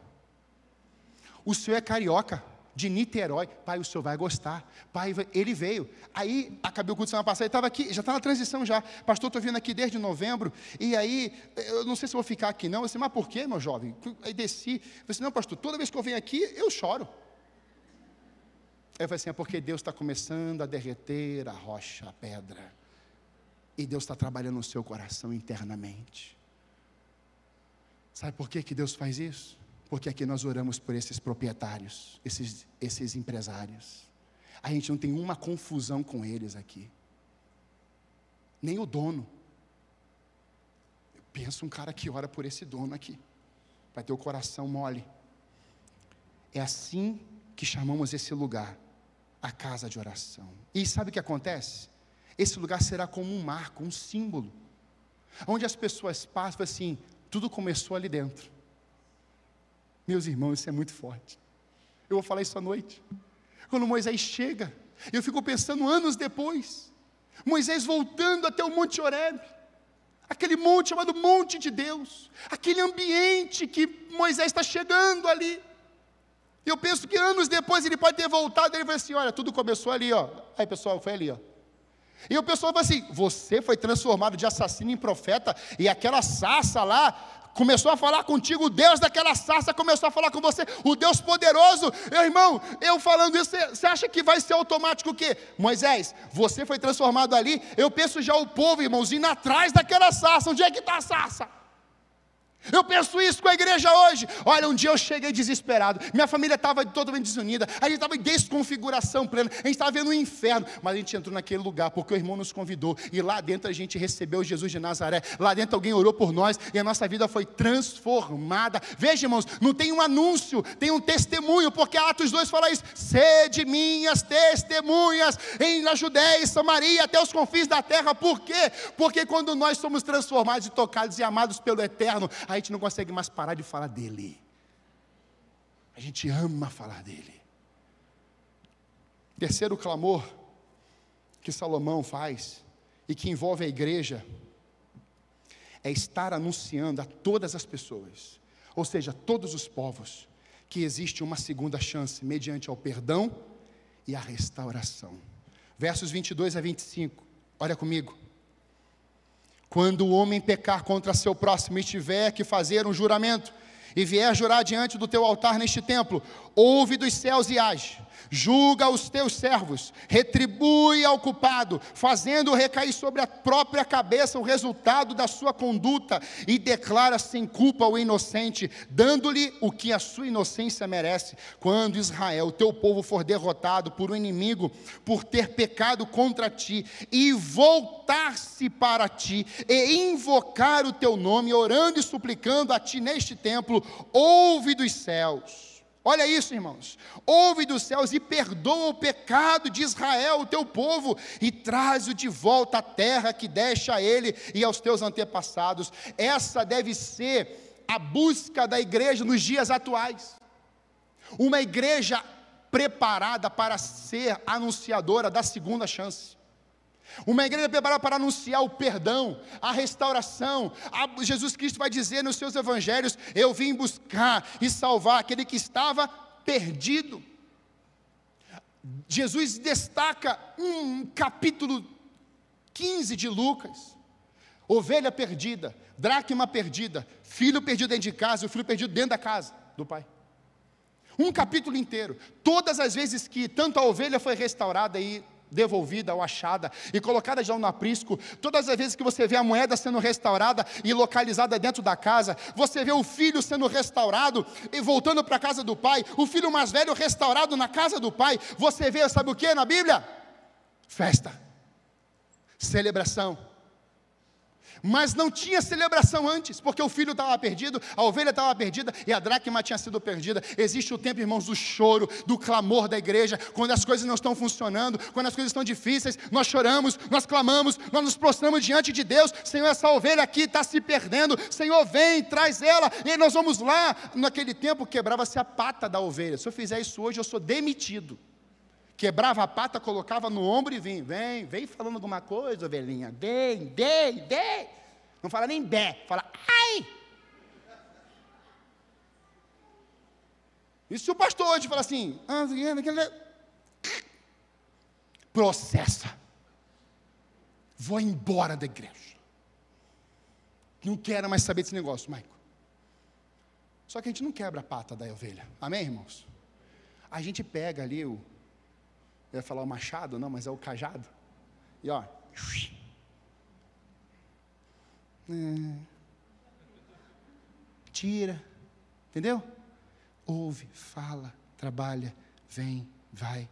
Speaker 1: O senhor é carioca, de Niterói. Pai, o senhor vai gostar. Pai, ele veio. Aí, acabei o culto semana passada, ele estava aqui, já está na transição já. Pastor, estou vindo aqui desde novembro, e aí, eu não sei se vou ficar aqui não. Eu disse: mas por quê, meu jovem? Aí desci, eu falei assim: não pastor, toda vez que eu venho aqui, eu choro. Aí eu falei assim: é porque Deus está começando a derreter a rocha, a pedra, e Deus está trabalhando no seu coração internamente. Sabe por que Deus faz isso? Porque aqui nós oramos por esses proprietários, esses empresários. A gente não tem uma confusão com eles aqui. Nem o dono. Eu penso um cara que ora por esse dono aqui, vai ter o coração mole. É assim que chamamos esse lugar, a casa de oração. E sabe o que acontece? esse lugar será como um marco, um símbolo, onde as pessoas passam assim, tudo começou ali dentro. Meus irmãos, isso é muito forte. Eu vou falar isso à noite. Quando Moisés chega, eu fico pensando anos depois, Moisés voltando até o Monte Horebe, aquele monte chamado Monte de Deus, aquele ambiente que Moisés está chegando ali. Eu penso que anos depois ele pode ter voltado, ele vai assim, olha, tudo começou ali, ó. Aí pessoal, foi ali, ó. E o pessoal vai assim, você foi transformado de assassino em profeta, e aquela sarça lá começou a falar contigo, o Deus daquela sarça começou a falar com você, o Deus poderoso. Meu irmão, eu falando isso, você acha que vai ser automático o quê? Moisés, você foi transformado ali, eu penso já o povo, irmãos, indo atrás daquela sarça. Onde é que está a sarça? Eu penso isso com a igreja hoje. Olha, um dia eu cheguei desesperado, minha família estava totalmente desunida, a gente estava em desconfiguração plena, a gente estava vendo um inferno, mas a gente entrou naquele lugar, porque o irmão nos convidou, e lá dentro a gente recebeu Jesus de Nazaré, lá dentro alguém orou por nós, e a nossa vida foi transformada. Veja, irmãos, não tem um anúncio, tem um testemunho, porque Atos 2 fala isso, sede minhas testemunhas, na Judéia e Samaria, até os confins da terra. Por quê? Porque quando nós somos transformados e tocados e amados pelo Eterno, a gente não consegue mais parar de falar dele. A gente ama falar dele. Terceiro clamor que Salomão faz e que envolve a igreja é estar anunciando a todas as pessoas, ou seja, todos os povos, que existe uma segunda chance mediante ao perdão e a restauração. Versos 22 a 25, olha comigo. Quando o homem pecar contra seu próximo e tiver que fazer um juramento, e vier jurar diante do teu altar neste templo, ouve dos céus e age, julga os teus servos, retribui ao culpado, fazendo recair sobre a própria cabeça o resultado da sua conduta, e declara sem culpa o inocente, dando-lhe o que a sua inocência merece. Quando Israel, teu povo, for derrotado por um inimigo, por ter pecado contra ti, e voltar-se para ti, e invocar o teu nome, orando e suplicando a ti neste templo, ouve dos céus. Olha isso, irmãos, ouve dos céus e perdoa o pecado de Israel, o teu povo, e traz-o de volta à terra que deste a ele e aos teus antepassados. Essa deve ser a busca da igreja nos dias atuais, uma igreja preparada para ser anunciadora da segunda chance, uma igreja preparada para anunciar o perdão, a restauração. Jesus Cristo vai dizer nos seus evangelhos, eu vim buscar e salvar aquele que estava perdido. Jesus destaca um capítulo 15 de Lucas, ovelha perdida, dracma perdida, filho perdido dentro de casa, o filho perdido dentro da casa do pai. Um capítulo inteiro, todas as vezes que tanto a ovelha foi restaurada e devolvida ou achada, e colocada já no aprisco, todas as vezes que você vê a moeda sendo restaurada e localizada dentro da casa, você vê o filho sendo restaurado e voltando para a casa do pai, o filho mais velho restaurado na casa do pai, você vê, sabe o que na Bíblia? Festa, celebração. Mas não tinha celebração antes, porque o filho estava perdido, a ovelha estava perdida e a dracma tinha sido perdida. Existe o tempo, irmãos, do choro, do clamor da igreja, quando as coisas não estão funcionando, quando as coisas estão difíceis, nós choramos, nós clamamos, nós nos prostramos diante de Deus. Senhor, essa ovelha aqui está se perdendo, Senhor, vem, traz ela, e aí nós vamos lá. Naquele tempo quebrava-se a pata da ovelha. Se eu fizer isso hoje, eu sou demitido. Quebrava a pata, colocava no ombro e vinha, vem falando alguma coisa, ovelhinha, vem. Não fala nem bé, fala ai. E se o pastor hoje fala assim, processa, vou embora da igreja, não quero mais saber desse negócio, Maico. Só que a gente não quebra a pata da ovelha, amém, irmãos? A gente pega ali eu ia falar o machado, não, mas é o cajado. E ó. Tira. Entendeu? Ouve, fala, trabalha, vem, vai,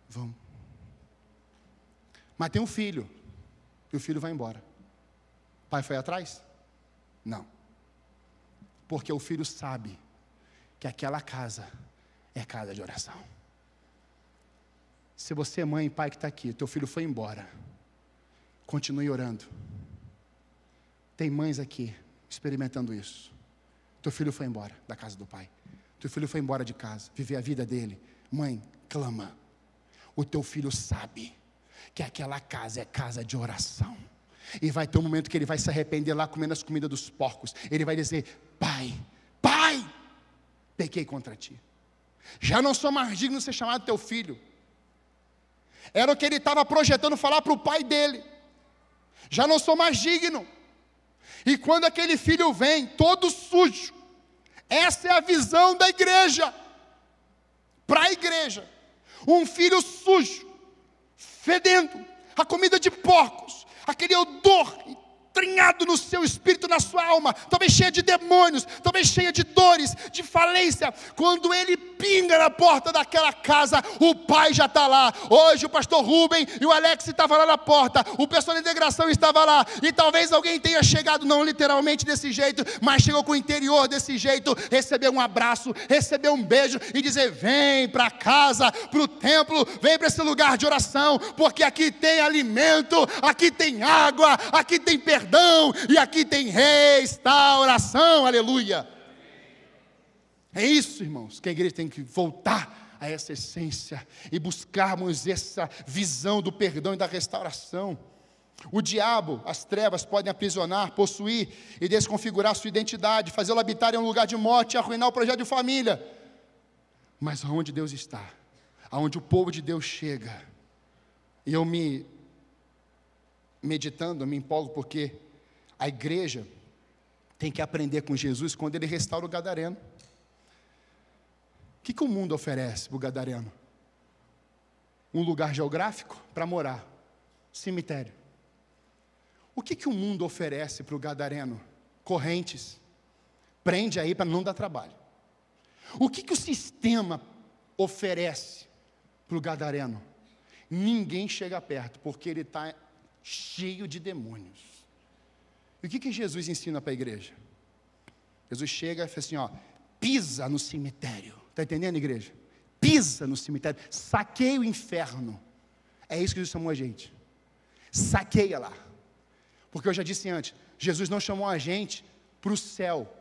Speaker 1: vamos. Mas tem um filho. E o filho vai embora. O pai foi atrás? Não. Porque o filho sabe que aquela casa é casa de oração. Se você é mãe e pai que está aqui, teu filho foi embora, Continue orando. Tem mães aqui experimentando isso. Teu filho foi embora da casa do pai. Teu filho foi embora de casa, viver a vida dele. Mãe, clama. O teu filho sabe que aquela casa é casa de oração. E vai ter um momento que ele vai se arrepender lá comendo as comidas dos porcos. Ele vai dizer: pai, pai, pequei contra ti. Já não sou mais digno de ser chamado teu filho. Era o que ele estava projetando falar para o pai dele. Já não sou mais digno. E quando aquele filho vem, todo sujo, essa é a visão da igreja. Para a igreja, um filho sujo, fedendo, a comida de porcos, aquele odor entranhado no seu espírito, na sua alma, talvez cheia de demônios, talvez cheia de dores, de falência. Quando ele pinga na porta daquela casa, o pai já está lá. Hoje o pastor Rubem e o Alex estavam lá na porta, o pessoal da integração estava lá, e talvez alguém tenha chegado, não literalmente desse jeito, mas chegou com o interior desse jeito, recebeu um abraço, recebeu um beijo, e dizer: vem para casa, para o templo, vem para esse lugar de oração, porque aqui tem alimento, aqui tem água, aqui tem perdão, e aqui tem restauração. Aleluia. É isso, irmãos, que a igreja tem que voltar a essa essência e buscarmos essa visão do perdão e da restauração. O diabo, as trevas podem aprisionar, possuir e desconfigurar sua identidade, fazê-lo habitar em um lugar de morte e arruinar o projeto de família. Mas aonde Deus está, aonde o povo de Deus chega, e eu meditando, eu me empolgo, porque a igreja tem que aprender com Jesus quando ele restaura o gadareno. O que o mundo oferece para o gadareno? Um lugar geográfico para morar, cemitério. O que o mundo oferece para o gadareno? Correntes, prende aí para não dar trabalho. O que o sistema oferece para o gadareno? Ninguém chega perto, porque ele está cheio de demônios. E o que Jesus ensina para a igreja? Jesus chega e fala assim, ó: pisa no cemitério. Está entendendo, igreja? Pisa no cemitério, saqueia o inferno. É isso que Jesus chamou a gente. Saqueia lá. Porque eu já disse antes, Jesus não chamou a gente para o céu.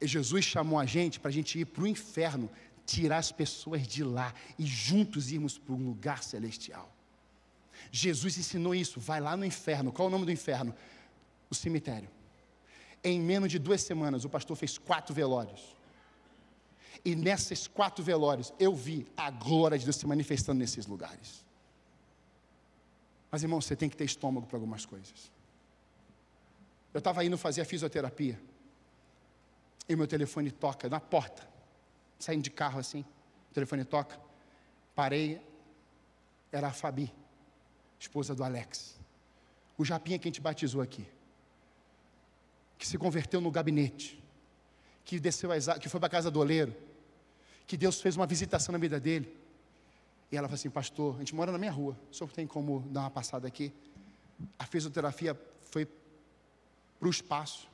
Speaker 1: Jesus chamou a gente para a gente ir para o inferno, tirar as pessoas de lá e juntos irmos para um lugar celestial. Jesus ensinou isso. Vai lá no inferno. Qual é o nome do inferno? O cemitério. Em menos de 2 semanas o pastor fez 4 velórios. E nesses 4 velórios eu vi a glória de Deus se manifestando nesses lugares. Mas, irmão, você tem que ter estômago para algumas coisas. Eu estava indo fazer a fisioterapia, e meu telefone toca na porta, saindo de carro assim, o telefone toca, parei, era a Fabi, esposa do Alex, o Japinha que a gente batizou aqui, que se converteu no gabinete, que que foi para a casa do oleiro, que Deus fez uma visitação na vida dele. E ela falou assim: pastor, a gente mora na minha rua, o senhor tem como dar uma passada aqui? A fisioterapia foi para o espaço.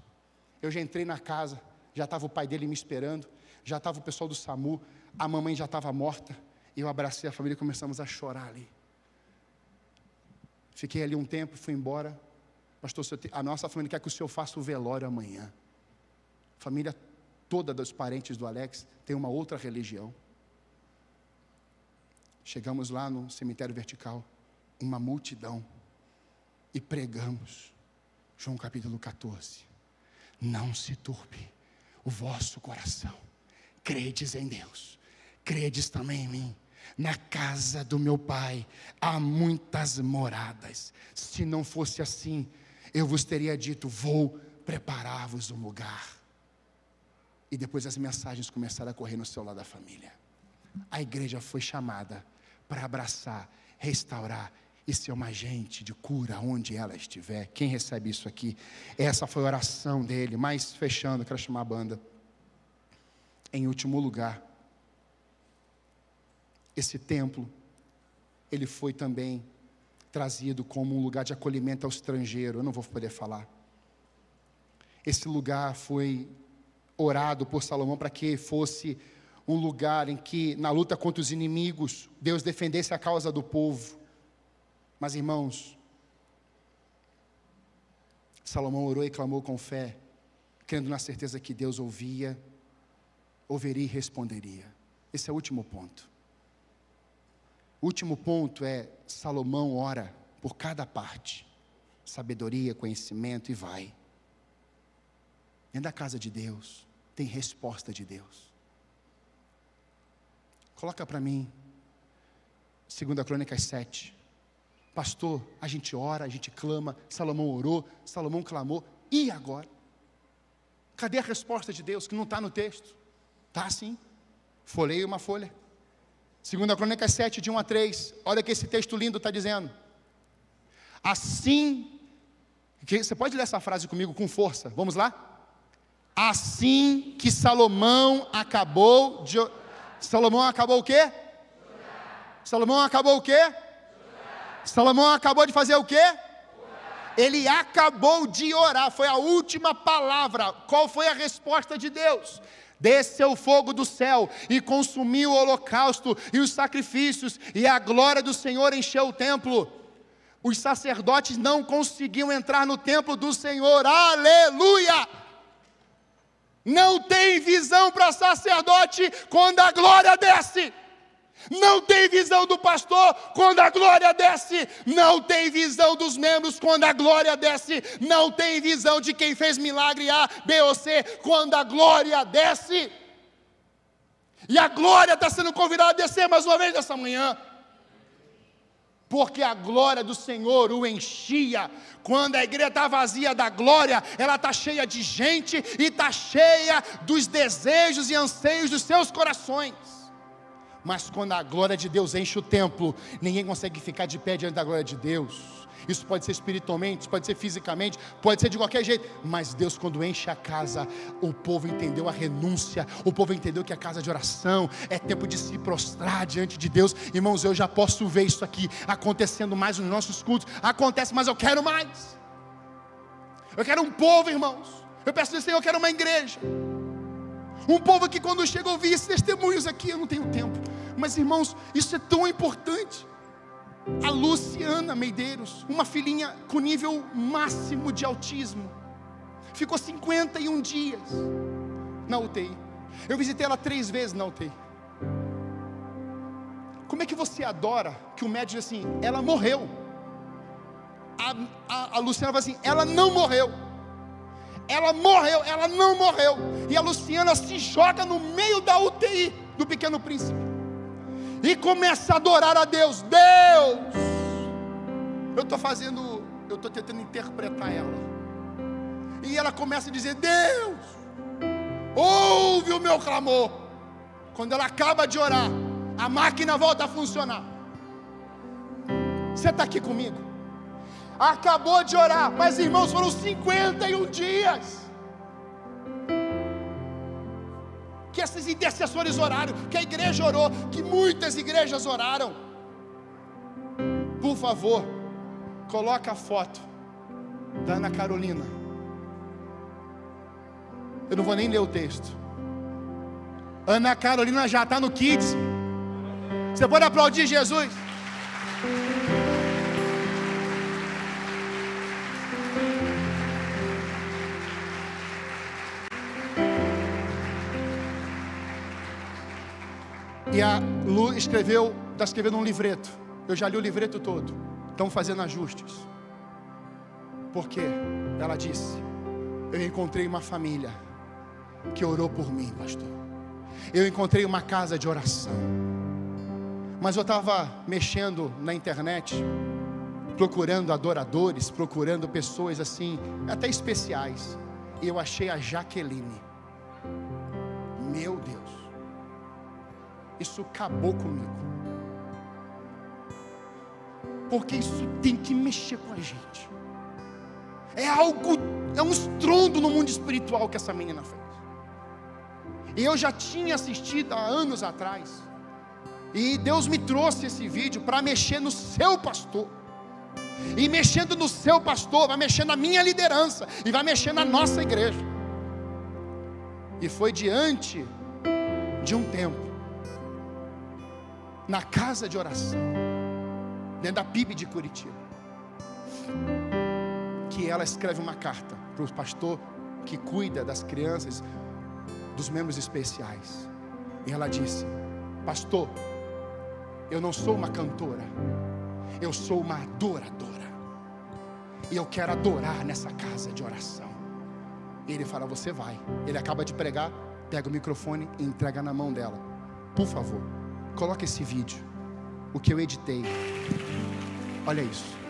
Speaker 1: Eu já entrei na casa, já estava o pai dele me esperando, já estava o pessoal do SAMU, a mamãe já estava morta, e eu abracei a família e começamos a chorar ali. Fiquei ali um tempo, fui embora. Pastor, a nossa família quer que o senhor faça o velório amanhã. A família toda dos parentes do Alex tem uma outra religião. Chegamos lá no cemitério vertical, uma multidão, e pregamos João capítulo 14. Não se turbe o vosso coração. Credes em Deus, credes também em mim. Na casa do meu pai há muitas moradas. Se não fosse assim, eu vos teria dito: vou preparar-vos um lugar. E depois as mensagens começaram a correr no celular da família. A igreja foi chamada para abraçar, restaurar e ser uma agente de cura onde ela estiver. Quem recebe isso aqui? Essa foi a oração dele. Mas fechando, quero chamar a banda. Em último lugar, esse templo, ele foi também trazido como um lugar de acolhimento ao estrangeiro. Eu não vou poder falar. Esse lugar foi orado por Salomão para que fosse um lugar em que, na luta contra os inimigos, Deus defendesse a causa do povo. Mas, irmãos, Salomão orou e clamou com fé, crendo na certeza que Deus ouviria e responderia. Esse é o último ponto. O último ponto é, Salomão ora por cada parte, sabedoria, conhecimento, e vai. Dentro da casa de Deus, tem resposta de Deus. Coloca para mim, 2 Crônicas 7. Pastor, a gente ora, a gente clama, Salomão orou, Salomão clamou, e agora? Cadê a resposta de Deus que não está no texto? Está sim, folheie uma folha. 2 Crônicas 7, de 1 a 3, olha que esse texto lindo está dizendo. Assim, você pode ler essa frase comigo com força, vamos lá? Assim que Salomão acabou de... Salomão acabou o quê? Salomão acabou o quê? Salomão acabou de fazer o quê? Ele acabou de orar, foi a última palavra. Qual foi a resposta de Deus? Desceu fogo do céu e consumiu o holocausto e os sacrifícios, e a glória do Senhor encheu o templo. Os sacerdotes não conseguiam entrar no templo do Senhor, aleluia! Não tem visão para sacerdote quando a glória desce. Não tem visão do pastor quando a glória desce. Não tem visão dos membros quando a glória desce. Não tem visão de quem fez milagre A, B ou C quando a glória desce. E a glória está sendo convidada a descer mais uma vez nessa manhã. Porque a glória do Senhor o enchia. Quando a igreja está vazia da glória, ela está cheia de gente e está cheia dos desejos e anseios dos seus corações. Mas quando a glória de Deus enche o templo, ninguém consegue ficar de pé diante da glória de Deus. Isso pode ser espiritualmente, pode ser fisicamente, pode ser de qualquer jeito. Mas Deus, quando enche a casa, o povo entendeu a renúncia. O povo entendeu que a casa de oração é tempo de se prostrar diante de Deus. Irmãos, eu já posso ver isso aqui acontecendo mais nos nossos cultos. Acontece, mas eu quero mais. Eu quero um povo, irmãos. Eu peço a Deus, Senhor, eu quero uma igreja. Um povo que quando chega a ouvir esses testemunhos aqui, eu não tenho tempo. Mas irmãos, isso é tão importante. A Luciana Medeiros, uma filhinha com nível máximo de autismo, ficou 51 dias na UTI. Eu visitei ela 3 vezes na UTI. Como é que você adora que o médico diz assim, ela morreu? A Luciana fala assim, ela não morreu. Ela morreu, ela não morreu. E a Luciana se joga no meio da UTI do Pequeno Príncipe e começa a adorar a Deus. Deus! Eu estou tentando interpretar ela. E ela começa a dizer, Deus, ouve o meu clamor. Quando ela acaba de orar, a máquina volta a funcionar. Você está aqui comigo? Acabou de orar, mas irmãos, foram 51 dias que esses intercessores oraram, que a igreja orou, que muitas igrejas oraram. Por favor, coloca a foto da Ana Carolina. Eu não vou nem ler o texto. Ana Carolina já está no Kids. Você pode aplaudir Jesus? E a Lu está escrevendo um livreto. Eu já li o livreto todo. Estão fazendo ajustes. Por quê? Ela disse, eu encontrei uma família que orou por mim, pastor. Eu encontrei uma casa de oração. Mas eu estava mexendo na internet, procurando adoradores, procurando pessoas assim, até especiais. E eu achei a Jaqueline. Meu Deus. Isso acabou comigo. Porque isso tem que mexer com a gente. É um estrondo no mundo espiritual que essa menina fez. E eu já tinha assistido há anos atrás. E Deus me trouxe esse vídeo para mexer no seu pastor. E mexendo no seu pastor, vai mexer na minha liderança. E vai mexer na nossa igreja. E foi diante de um tempo, na casa de oração, dentro da PIB de Curitiba, que ela escreve uma carta para o pastor que cuida das crianças, dos membros especiais. E ela disse: pastor, eu não sou uma cantora, eu sou uma adoradora, e eu quero adorar nessa casa de oração. E ele fala: você vai. Ele acaba de pregar, pega o microfone e entrega na mão dela. Por favor, coloque esse vídeo, o que eu editei. Olha isso.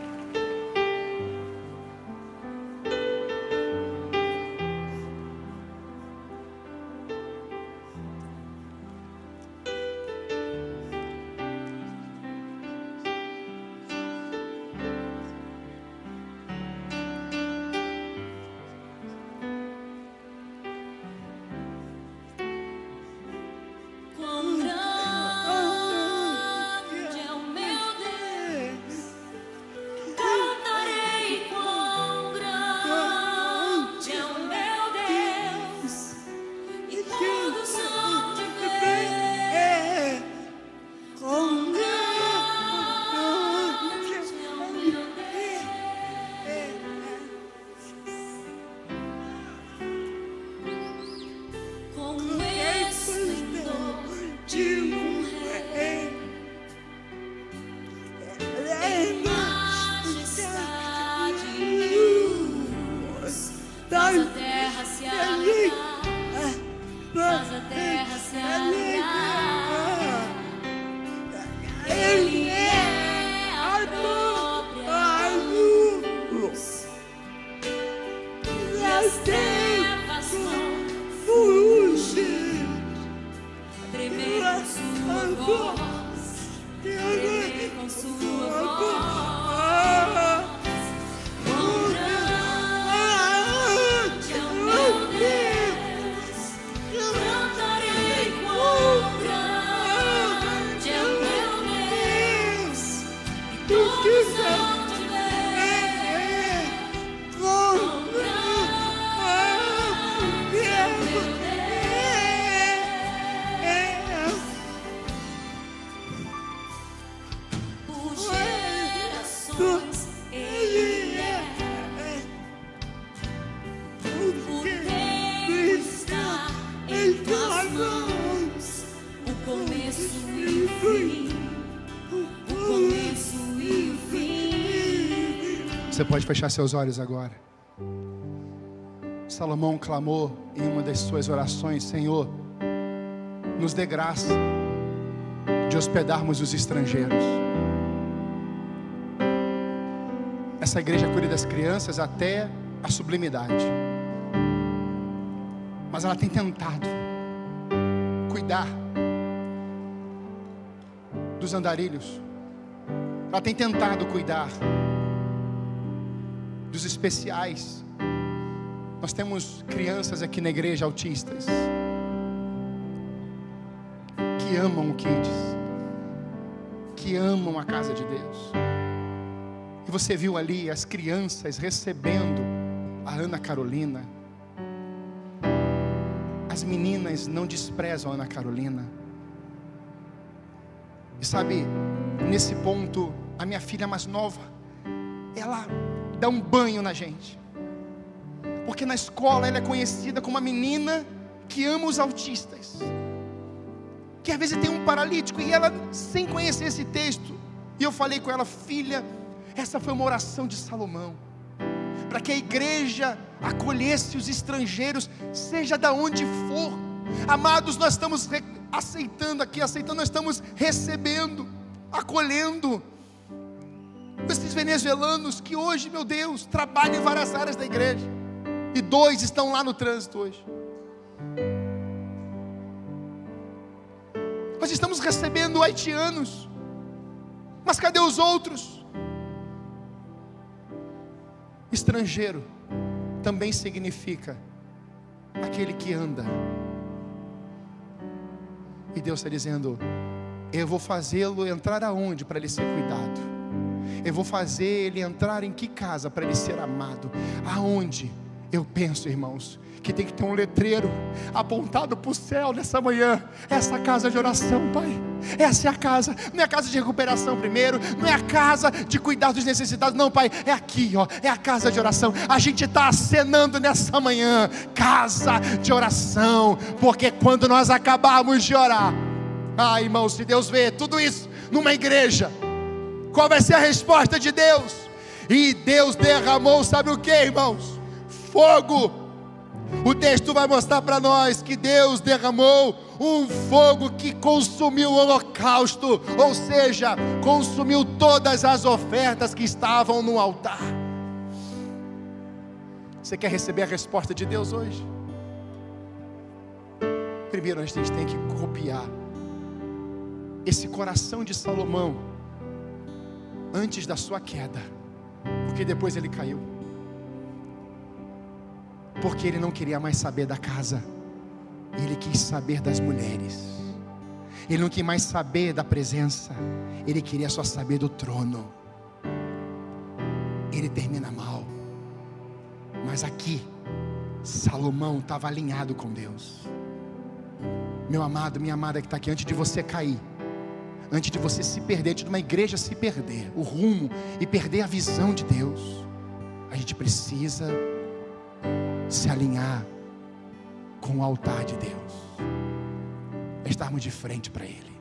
Speaker 1: Você pode fechar seus olhos agora. Salomão clamou em uma das suas orações: Senhor, nos dê graça de hospedarmos os estrangeiros. Essa igreja cuida das crianças até a sublimidade, mas ela tem tentado cuidar dos andarilhos. Ela tem tentado cuidar dos especiais. Nós temos crianças aqui na igreja autistas que amam o Kids, que amam a casa de Deus. E você viu ali as crianças recebendo a Ana Carolina. As meninas não desprezam a Ana Carolina. E sabe, nesse ponto, a minha filha mais nova, ela dá um banho na gente, porque na escola ela é conhecida como uma menina que ama os autistas, que às vezes tem um paralítico, e ela, sem conhecer esse texto, e eu falei com ela: filha, essa foi uma oração de Salomão, para que a igreja acolhesse os estrangeiros, seja da onde for. Amados, nós estamos aceitando, nós estamos recebendo, acolhendo esses venezuelanos que hoje, meu Deus, trabalham em várias áreas da igreja, e 2 estão lá no trânsito hoje. Nós estamos recebendo haitianos, mas cadê os outros? Estrangeiro também significa aquele que anda, e Deus está dizendo: eu vou fazê-lo entrar aonde para ele ser cuidado? Eu vou fazer ele entrar em que casa para ele ser amado? Aonde? Eu penso, irmãos, que tem que ter um letreiro apontado para o céu nessa manhã. Essa casa de oração, Pai. Essa é a casa. Não é a casa de recuperação primeiro, não é a casa de cuidar dos necessitados, não, Pai. É aqui, ó, é a casa de oração. A gente está acenando nessa manhã, casa de oração, porque quando nós acabarmos de orar, irmãos, se Deus vê tudo isso numa igreja, qual vai ser a resposta de Deus? E Deus derramou, sabe o que, irmãos? Fogo. O texto vai mostrar para nós que Deus derramou um fogo que consumiu o holocausto, ou seja, consumiu todas as ofertas que estavam no altar. Você quer receber a resposta de Deus hoje? Primeiro a gente tem que copiar esse coração de Salomão antes da sua queda, porque depois ele caiu. Porque ele não queria mais saber da casa, ele quis saber das mulheres. Ele não quis mais saber da presença, ele queria só saber do trono. Ele termina mal. Mas aqui, Salomão estava alinhado com Deus. Meu amado, minha amada que está aqui, antes de você cair, antes de você se perder, antes de uma igreja se perder o rumo e perder a visão de Deus, a gente precisa se alinhar com o altar de Deus, estarmos de frente para Ele.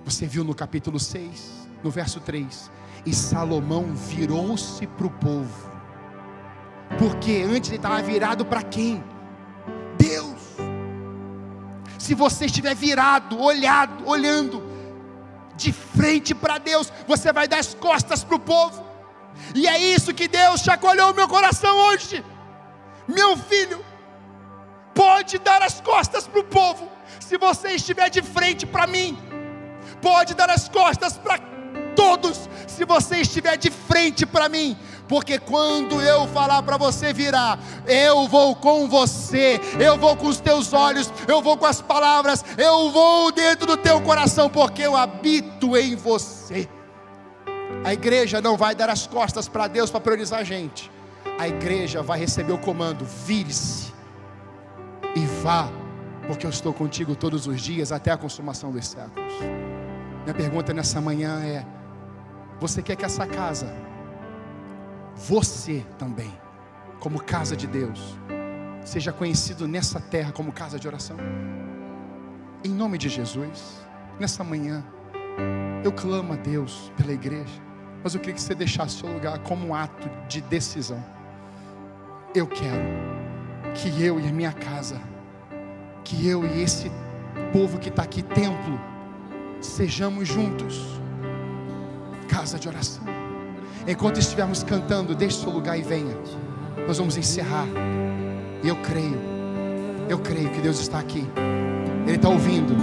Speaker 1: Você viu no capítulo 6, no verso 3, e Salomão virou-se para o povo, porque antes ele estava virado para quem? Deus. Se você estiver virado, olhando de frente para Deus, você vai dar as costas para o povo. E é isso que Deus chacoalhou o meu coração hoje. Meu filho, pode dar as costas para o povo, se você estiver de frente para mim. Pode dar as costas para todos, se você estiver de frente para mim. Porque quando eu falar para você virar, eu vou com você, eu vou com os teus olhos, eu vou com as palavras, eu vou dentro do teu coração, porque eu habito em você. A igreja não vai dar as costas para Deus para priorizar a gente. A igreja vai receber o comando: vire-se e vá, porque eu estou contigo todos os dias até a consumação dos séculos. Minha pergunta nessa manhã é: você quer que essa casa, você também, como casa de Deus, seja conhecido nessa terra como casa de oração? Em nome de Jesus, nessa manhã, eu clamo a Deus pela igreja, mas eu queria que você deixasse o seu lugar como um ato de decisão. Eu quero que eu e a minha casa, que eu e esse povo que está aqui, templo, sejamos juntos casa de oração. Enquanto estivermos cantando, deixe o seu lugar e venha. Nós vamos encerrar. E eu creio que Deus está aqui. Ele está ouvindo.